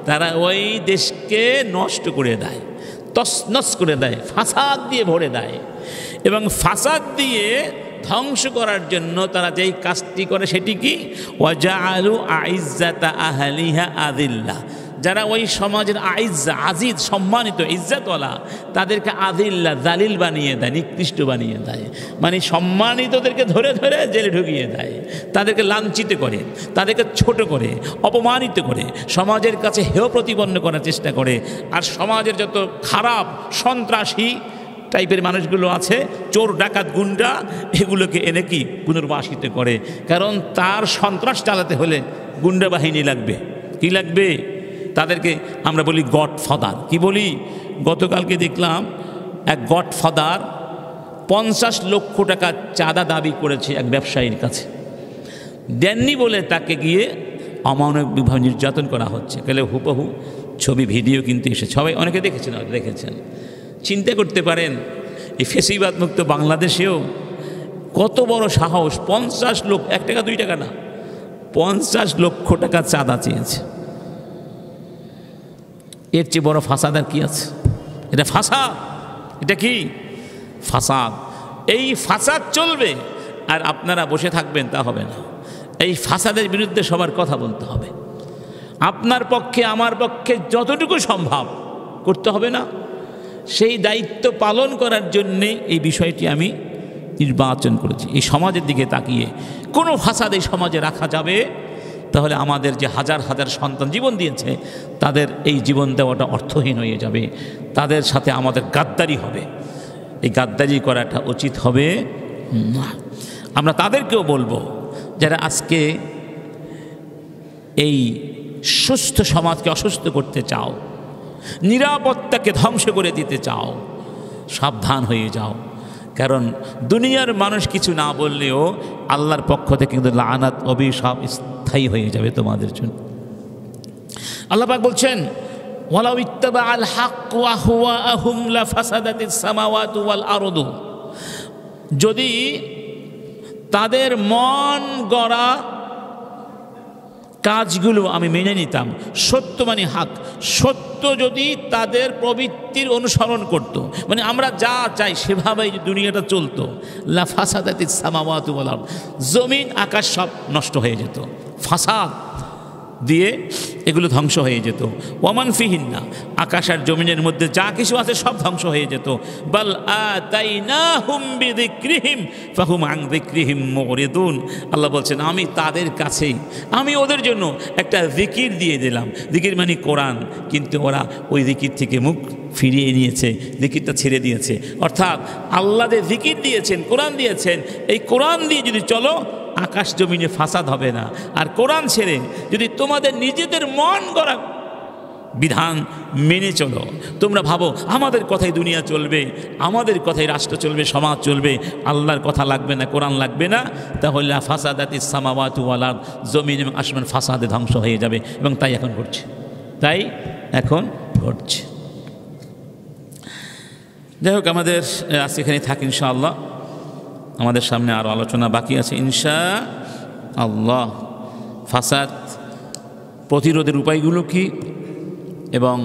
তারা ওই দেশকে নষ্ট করে দেয়, তছনছ করে দেয়, ফাসাদ দিয়ে ভরে দেয়। এবং ফাসাদ দিয়ে ধ্বংস করার জন্য তারা যেই কাজটি করে সেটি কি? ওয়াজাআলু আইজ্জাতা আহলিহা আযিল্লাহ, যারা ওই সমাজের আইজ্জা, আজিজ, সম্মানিত, ইজ্জতওয়ালা, তাদেরকে আযিল্লাহ, জালিল বানিয়ে দেয়, নিকৃষ্ট বানিয়ে দেয়। মানে সম্মানিতদেরকে ধরে ধরে জেলে ঢুকিয়ে দেয়, তাদেরকে লাঞ্ছিত করে, তাদেরকে ছোট করে, অপমানিত করে, সমাজের কাছে হেয় প্রতিপন্ন করার চেষ্টা করে। আর সমাজের যত খারাপ সন্ত্রাসী টাইপের মানুষগুলো আছে, চোর, ডাকাত, গুন্ডা, এগুলোকে এনে কি পুনর্বাসিত করে। কারণ তার সন্ত্রাস চালাতে হলে গুন্ডা বাহিনী লাগবে। কি লাগবে? তাদেরকে আমরা বলি গডফাদার। কি বলি? গতকালকে দেখলাম এক গডফাদার 50 লক্ষ টাকা চাঁদা দাবি করেছে এক ব্যবসায়ীর কাছে, দেননি বলে তাকে গিয়ে অমানবিকভাবে নির্যাতন করা হচ্ছে। তাহলে হুবহু ছবি, ভিডিও কিন্তু এসেছে, সবাই অনেকে দেখেছেন। চিন্তা করতে পারেন এই ফেসিবাদ মুক্ত বাংলাদেশেও কত বড় সাহস! 50 লক্ষ, 1 টাকা 2 টাকা না, 50 লক্ষ টাকা চাঁদা চেয়েছে। এর চেয়ে বড় ফাসাদ আর কি আছে? এটা ফাসাদ। এটা কি ফাসাদ? এই ফাসাদ চলবে আর আপনারা বসে থাকবেন তা হবে না। এই ফাসাদের বিরুদ্ধে সবার কথা বলতে হবে। আপনার পক্ষে আমার পক্ষে যতটুকু সম্ভব করতে হবে না? সেই দায়িত্ব পালন করার জন্যে এই বিষয়টি আমি নির্বাচন করেছি। এই সমাজের দিকে তাকিয়ে কোনো ফাসাদ এই সমাজে রাখা যাবে, তাহলে আমাদের যে হাজার হাজার সন্তান জীবন দিয়েছে তাদের এই জীবন দেওয়াটা অর্থহীন হয়ে যাবে, তাদের সাথে আমাদের গাদ্দারি হবে। এই গাদ্দারি করাটা উচিত হবে না। আমরা তাদেরকেও বলবো যারা আজকে এই সুস্থ সমাজকে অসুস্থ করতে চাও, নিরাপত্তাকে ধ্বংস করে দিতে চাও, সাবধান হয়ে যাও। কারণ দুনিয়ার মানুষ কিছু না বললেও আল্লাহর পক্ষ থেকে কিন্তু লানাত, অভিশাপ স্থায়ী হয়ে যাবে তোমাদের জন্য। আল্লাহ পাক বলছেন, ওয়ালাউ ইত্তাবাআল হাক্কু আহওয়াআহুম লাফাসাদাতিস সামাওয়াতু ওয়াল আরদু, যদি তাদের মন গড়া কাজগুলো আমি মেনে নিতাম, সত্য মানে হক, সত্য যদি তাদের প্রবৃত্তির অনুসরণ করত, মানে আমরা যা চাই সেভাবেই দুনিয়াটা চলতো, লাফাসাদাতিস সামাওয়াতু ওয়াল আরদ, জমিন আকাশ সব নষ্ট হয়ে যেত, ফাসাদ দিয়ে এগুলো ধ্বংস হয়ে যেত। ওয়ামান ফিহিন্না, আকাশ আর জমিনের মধ্যে যা কিছু আছে সব ধ্বংস হয়ে যেত। বাল আতাইনাহুম বিযিকরিহিম ফাহুম আন যিকরিহিম মুরিদুন, আল্লাহ বলছেন আমি তাদের কাছেই, আমি ওদের জন্য একটা জিকির দিয়ে দিলাম। জিকির মানে কোরআন, কিন্তু ওরা ওই জিকির থেকে মুখ ফিরিয়ে নিয়েছে, জিকিরটা ছেড়ে দিয়েছে। অর্থাৎ আল্লাহ যে জিকির দিয়েছেন, কোরআন দিয়েছেন, এই কোরআন দিয়ে যদি চলো আকাশ জমিনে ফাসাদ হবে না। আর কোরআন ছেড়ে যদি তোমাদের নিজেদের মন গড়া বিধান মেনে চলো, তোমরা ভাবো আমাদের কথাই দুনিয়া চলবে, আমাদের কথাই রাষ্ট্র চলবে, সমাজ চলবে, আল্লাহর কথা লাগবে না, কোরআন লাগবে না, তাহলে ফাসাদাতিস সামাওয়াতু ওয়াল আরদ, জমিন এবং আসমান ফাসাদে ধ্বংস হয়ে যাবে। এবং তাই এখন ঘটছে, যাই হোক, আমাদের আজ এখানে থাকি ইনশাআল্লাহ। আমাদের সামনে আরও আলোচনা বাকি আছে ইনশাআল্লাহ। আল্লাহ, ফাসাদ প্রতিরোধের উপায়গুলো কি এবং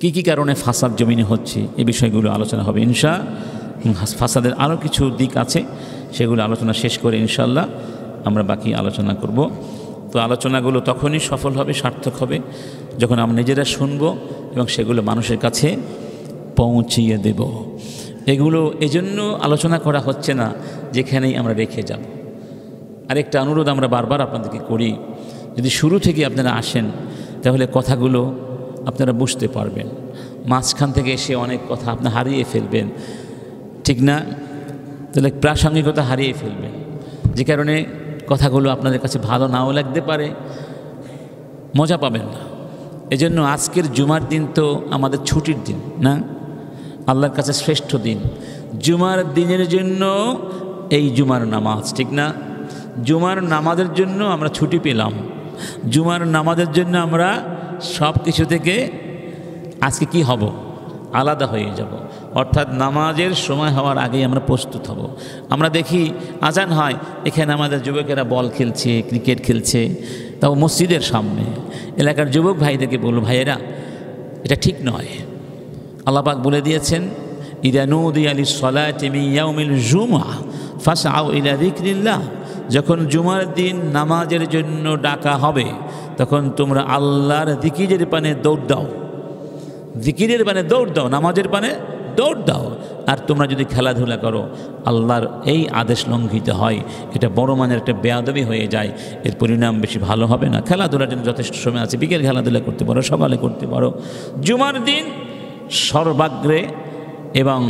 কি কি কারণে ফাসাদ জমিনে হচ্ছে এই বিষয়গুলো আলোচনা হবে ফাসাদের আরও কিছু দিক আছে, সেগুলো আলোচনা শেষ করে ইনশাআল্লাহ আমরা বাকি আলোচনা করব। তো আলোচনাগুলো তখনই সফল হবে, সার্থক হবে, যখন আমরা নিজেরা শুনব এবং সেগুলো মানুষের কাছে পৌঁছিয়ে দেব। এগুলো এজন্য আলোচনা করা হচ্ছে না যেখানেই আমরা রেখে যাব। আরেকটা অনুরোধ আমরা বারবার আপনাদেরকে করি, যদি শুরু থেকে আপনারা আসেন তাহলে কথাগুলো আপনারা বুঝতে পারবেন। মাঝখান থেকে এসে অনেক কথা আপনি হারিয়ে ফেলবেন, ঠিক না? তাহলে প্রাসঙ্গিকতা হারিয়ে ফেলবেন, যে কারণে কথাগুলো আপনাদের কাছে ভালো নাও লাগতে পারে, মজা পাবেন না। এজন্য আজকের জুমার দিন তো আমাদের ছুটির দিন না, আল্লাহর কাছে শ্রেষ্ঠ দিন। জুমার দিনের জন্য এই জুমার নামাজ, ঠিক না? জুমার নামাজের জন্য আমরা ছুটি পেলাম, জুমার নামাজের জন্য আমরা সব কিছু থেকে আজকে কি হব, আলাদা হয়ে যাব। অর্থাৎ নামাজের সময় হওয়ার আগেই আমরা প্রস্তুত হব। আমরা দেখি আজান হয়, এখানে আমাদের যুবকেরা বল খেলছে, ক্রিকেট খেলছে, তাও মসজিদের সামনে। এলাকার যুবক ভাইদেরকে বলবো, ভাইয়েরা এটা ঠিক নয়। আল্লাহ পাক বলে দিয়েছেন, ইদা নুদিয়া লিস-সালাতি মিন ইয়াউমিল জুমআহ ফাসআউ ইলা যিকরিল্লাহ, যখন জুমার দিন নামাজের জন্য ডাকা হবে তখন তোমরা আল্লাহর জিকিরের পানে দৌড় দাও। জিকিরের পানে দৌড় দাও, নামাজের পানে দৌড় দাও। আর তোমরা যদি খেলাধুলা করো, আল্লাহর এই আদেশ লঙ্ঘিত হয়, এটা বড় মানের একটা বেয়াদবি হয়ে যায়, এর পরিণাম বেশি ভালো হবে না। খেলাধুলার জন্য যথেষ্ট সময় আছে, বিকেল খেলাধুলা করতে পারো, সকালে করতে পারো। জুমার দিন সর্বাগ্রে এবং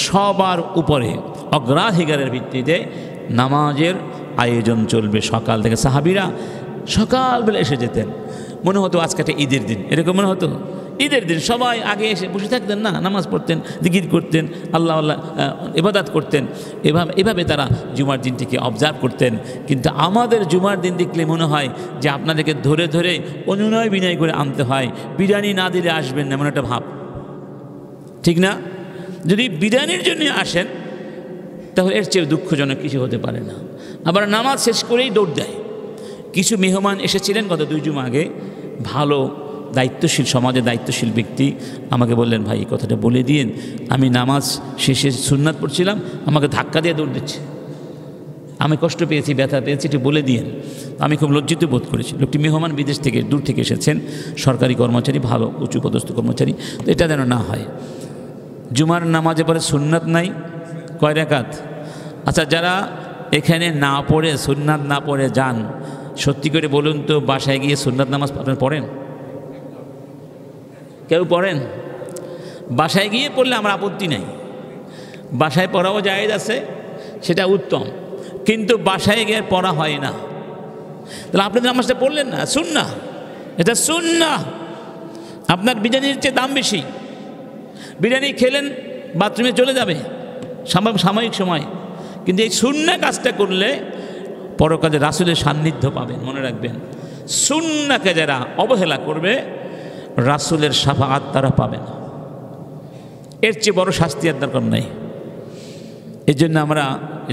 সবার উপরে অগ্রাধিকারের ভিত্তিতে নামাজের আয়োজন চলবে। সকাল থেকে সাহাবীরা সকালবেলা এসে যেতেন, মনে হতো আজকে একটা ঈদের দিন, এরকম মনে হতো ঈদের দিন। সবাই আগে এসে বসে থাকতেন না, নামাজ পড়তেন, জিকির করতেন, আল্লাহ ইবাদত করতেন। এভাবে তারা জুমার দিনটিকে অবজার্ভ করতেন। কিন্তু আমাদের জুমার দিন দেখলে মনে হয় যে আপনাদেরকে ধরে ধরে অনুনয় বিনয় করে আনতে হয়, বিরিয়ানি না দিলে আসবেন না, এমন একটা ভাব, ঠিক না? যদি বিরিয়ানির জন্য আসেন তাহলে এর চেয়ে দুঃখজনক কিছু হতে পারে না। আবার নামাজ শেষ করেই দৌড় দেয়। কিছু মেহমান এসেছিলেন গত 2 জুমা আগে, ভালো দায়িত্বশীল, সমাজে দায়িত্বশীল ব্যক্তি, আমাকে বললেন, ভাই এই কথাটা বলে দিন, আমি নামাজ শেষে সুন্নাত পড়ছিলাম, আমাকে ধাক্কা দিয়ে দৌড় দিচ্ছে, আমি কষ্ট পেয়েছি, ব্যথা পেয়েছি, একটু বলে দিন। আমি খুব লজ্জিত বোধ করেছি। লোকটি মেহমান, বিদেশ থেকে, দূর থেকে এসেছেন, সরকারি কর্মচারী, ভালো উঁচু পদস্থ কর্মচারী। তো এটা যেন না হয়। জুমার নামাজে পরে সুন্নাত নাই, কয় রাকাত? আচ্ছা, যারা এখানে না পড়ে, সুন্নাত না পড়ে যান, সত্যি করে বলুন তো, বাসায় গিয়ে সুন্নাত নামাজ আপনারা পড়েন? কেউ পড়েন? বাসায় গিয়ে পড়লে আমার আপত্তি নেই, বাসায় পড়াও জায়েজ আছে, সেটা উত্তম। কিন্তু বাসায় গিয়ে পড়া হয় না, তাহলে আপনাদের নামাজটা পড়লেন না, সুন্নাহ, এটা সুন্নাহ। আপনার বিরিয়ানির চেয়ে দাম বেশি, বিরিয়ানি খেলেন বাথরুমে চলে যাবে সাময়িক সময়, কিন্তু এই সুন্নাহ কাজটা করলে পরকালে রাসূলের সান্নিধ্য পাবেন। মনে রাখবেন, সুন্নাহকে যারা অবহেলা করবে রাসূলের শাফাআত তারা পাবে না। এর চেয়ে বড় শাস্তি আর দরকার নেই। এই জন্য আমরা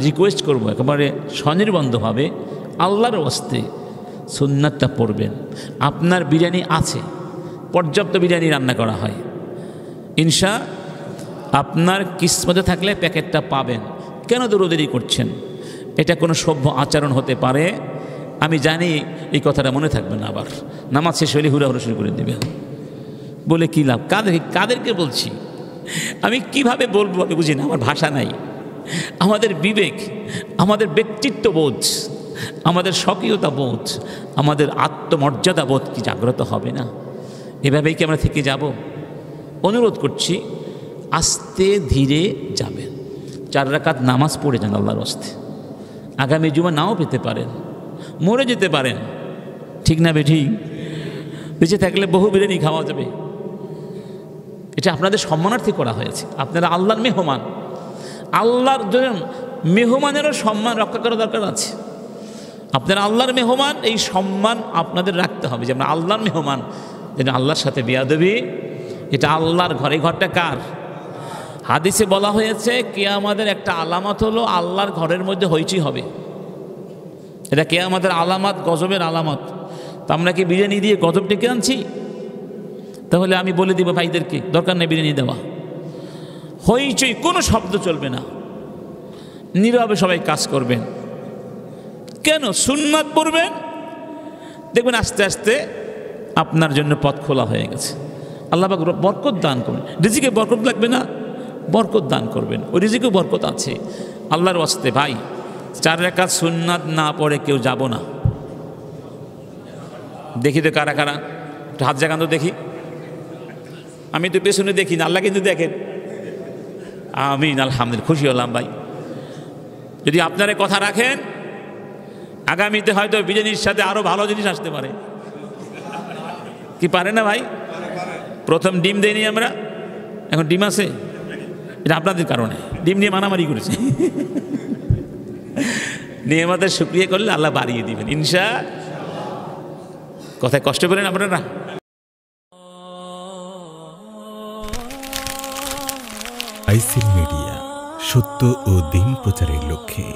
রিকোয়েস্ট করব, একেবারে স্বনির্বন্ধভাবে আল্লাহর ওয়াস্তে সুন্নাতটা পড়বেন। আপনার বিরিয়ানি আছে, পর্যাপ্ত বিরিয়ানি রান্না করা হয়, ইনশা আপনার কিসমতে থাকলে প্যাকেটটা পাবেন। কেন দৌড়দৌড়ি করছেন? এটা কোনো সভ্য আচরণ হতে পারে? আমি জানি এই কথাটা মনে থাকবে না, আবার নামাজ শেষ হলে হুড়াহুড়ি শুরু করে দেবেন, বলে কী লাভ? কাদেরকে বলছি আমি, কিভাবে বলবো আমি বুঝি না, আমার ভাষা নাই। আমাদের বিবেক, আমাদের ব্যক্তিত্ব বোধ, আমাদের স্বকীয়তা বোধ, আমাদের আত্মমর্যাদা বোধ কি জাগ্রত হবে না? এভাবেই কি আমরা থেকে যাব? অনুরোধ করছি, আস্তে ধীরে যাবেন। 4 রাকাত নামাজ পড়ে যান আল্লাহর ওয়াস্তে। আগামী জুমা নাও পেতে পারেন, মরে যেতে পারেন, ঠিক না বেঠিক? বেঁচে থাকলে বহু বিরিয়ানি খাওয়া যাবে। এটা আপনাদের সম্মানার্থে করা হয়েছে। আপনারা আল্লাহর মেহমান, আল্লাহর জন্য মেহমানেরও সম্মান রক্ষা করা দরকার আছে। আপনারা আল্লাহর মেহমান, এই সম্মান আপনাদের রাখতে হবে যে আমরা আল্লাহর মেহমান, যেন আল্লাহর সাথে বেয়াদবি। এটা আল্লাহর ঘরে, ঘরটা কার? হাদিসে বলা হয়েছে কিয়ামতের একটা আলামত হলো আল্লাহর ঘরের মধ্যে হইচই হবে। এটা কিয়ামতের আলামত, গজবের আলামত। তা আমরা কি বিরিয়ানি দিয়ে গজব ডেকে আনছি? তাহলে আমি বলে দিব ভাইদেরকে, দরকার নেই বিরিয়ানি দেওয়া, হইচই কোনো শব্দ চলবে না, নীরবে সবাই কাজ করবেন। কেন? সুন্নাত পড়বেন, দেখবেন আস্তে আস্তে আপনার জন্য পথ খোলা হয়ে গেছে। আল্লাহ পাক বরকত দান করবেন। রিজিকে বরকত লাগবে না, বরকত দান করবেন, ওই রিজিকেও বরকত আছে। আল্লাহর ওয়াস্তে ভাই, 4 রাকাত সুন্নাত না পড়ে কেউ যাব না। দেখি তো কারা কারা, একটু হাত জাগান তো দেখি। আমি তো পেছনে দেখি না, আল্লাহ কিন্তু দেখেন। আমিন, আলহামদুলিল্লাহ, খুশি হলাম ভাই। যদি আপনারা কথা রাখেন, আগামীতে হয়তো বিরিয়ানির সাথে আরো ভালো জিনিস আসতে পারে। কি পারে না ভাই? প্রথম ডিম দেয়নি আমরা, এখন ডিম আছে। এটা আপনাদের কারণে ডিম নিয়ে মারামারি করেছে। নিয়ামতের শুকরিয়া করলে আল্লাহ বাড়িয়ে দিবেন ইনশা। কথায় কষ্ট করেন আপনারা। আইসিল মিডিয়া, সত্য ও দিন প্রচারের লক্ষ্যে।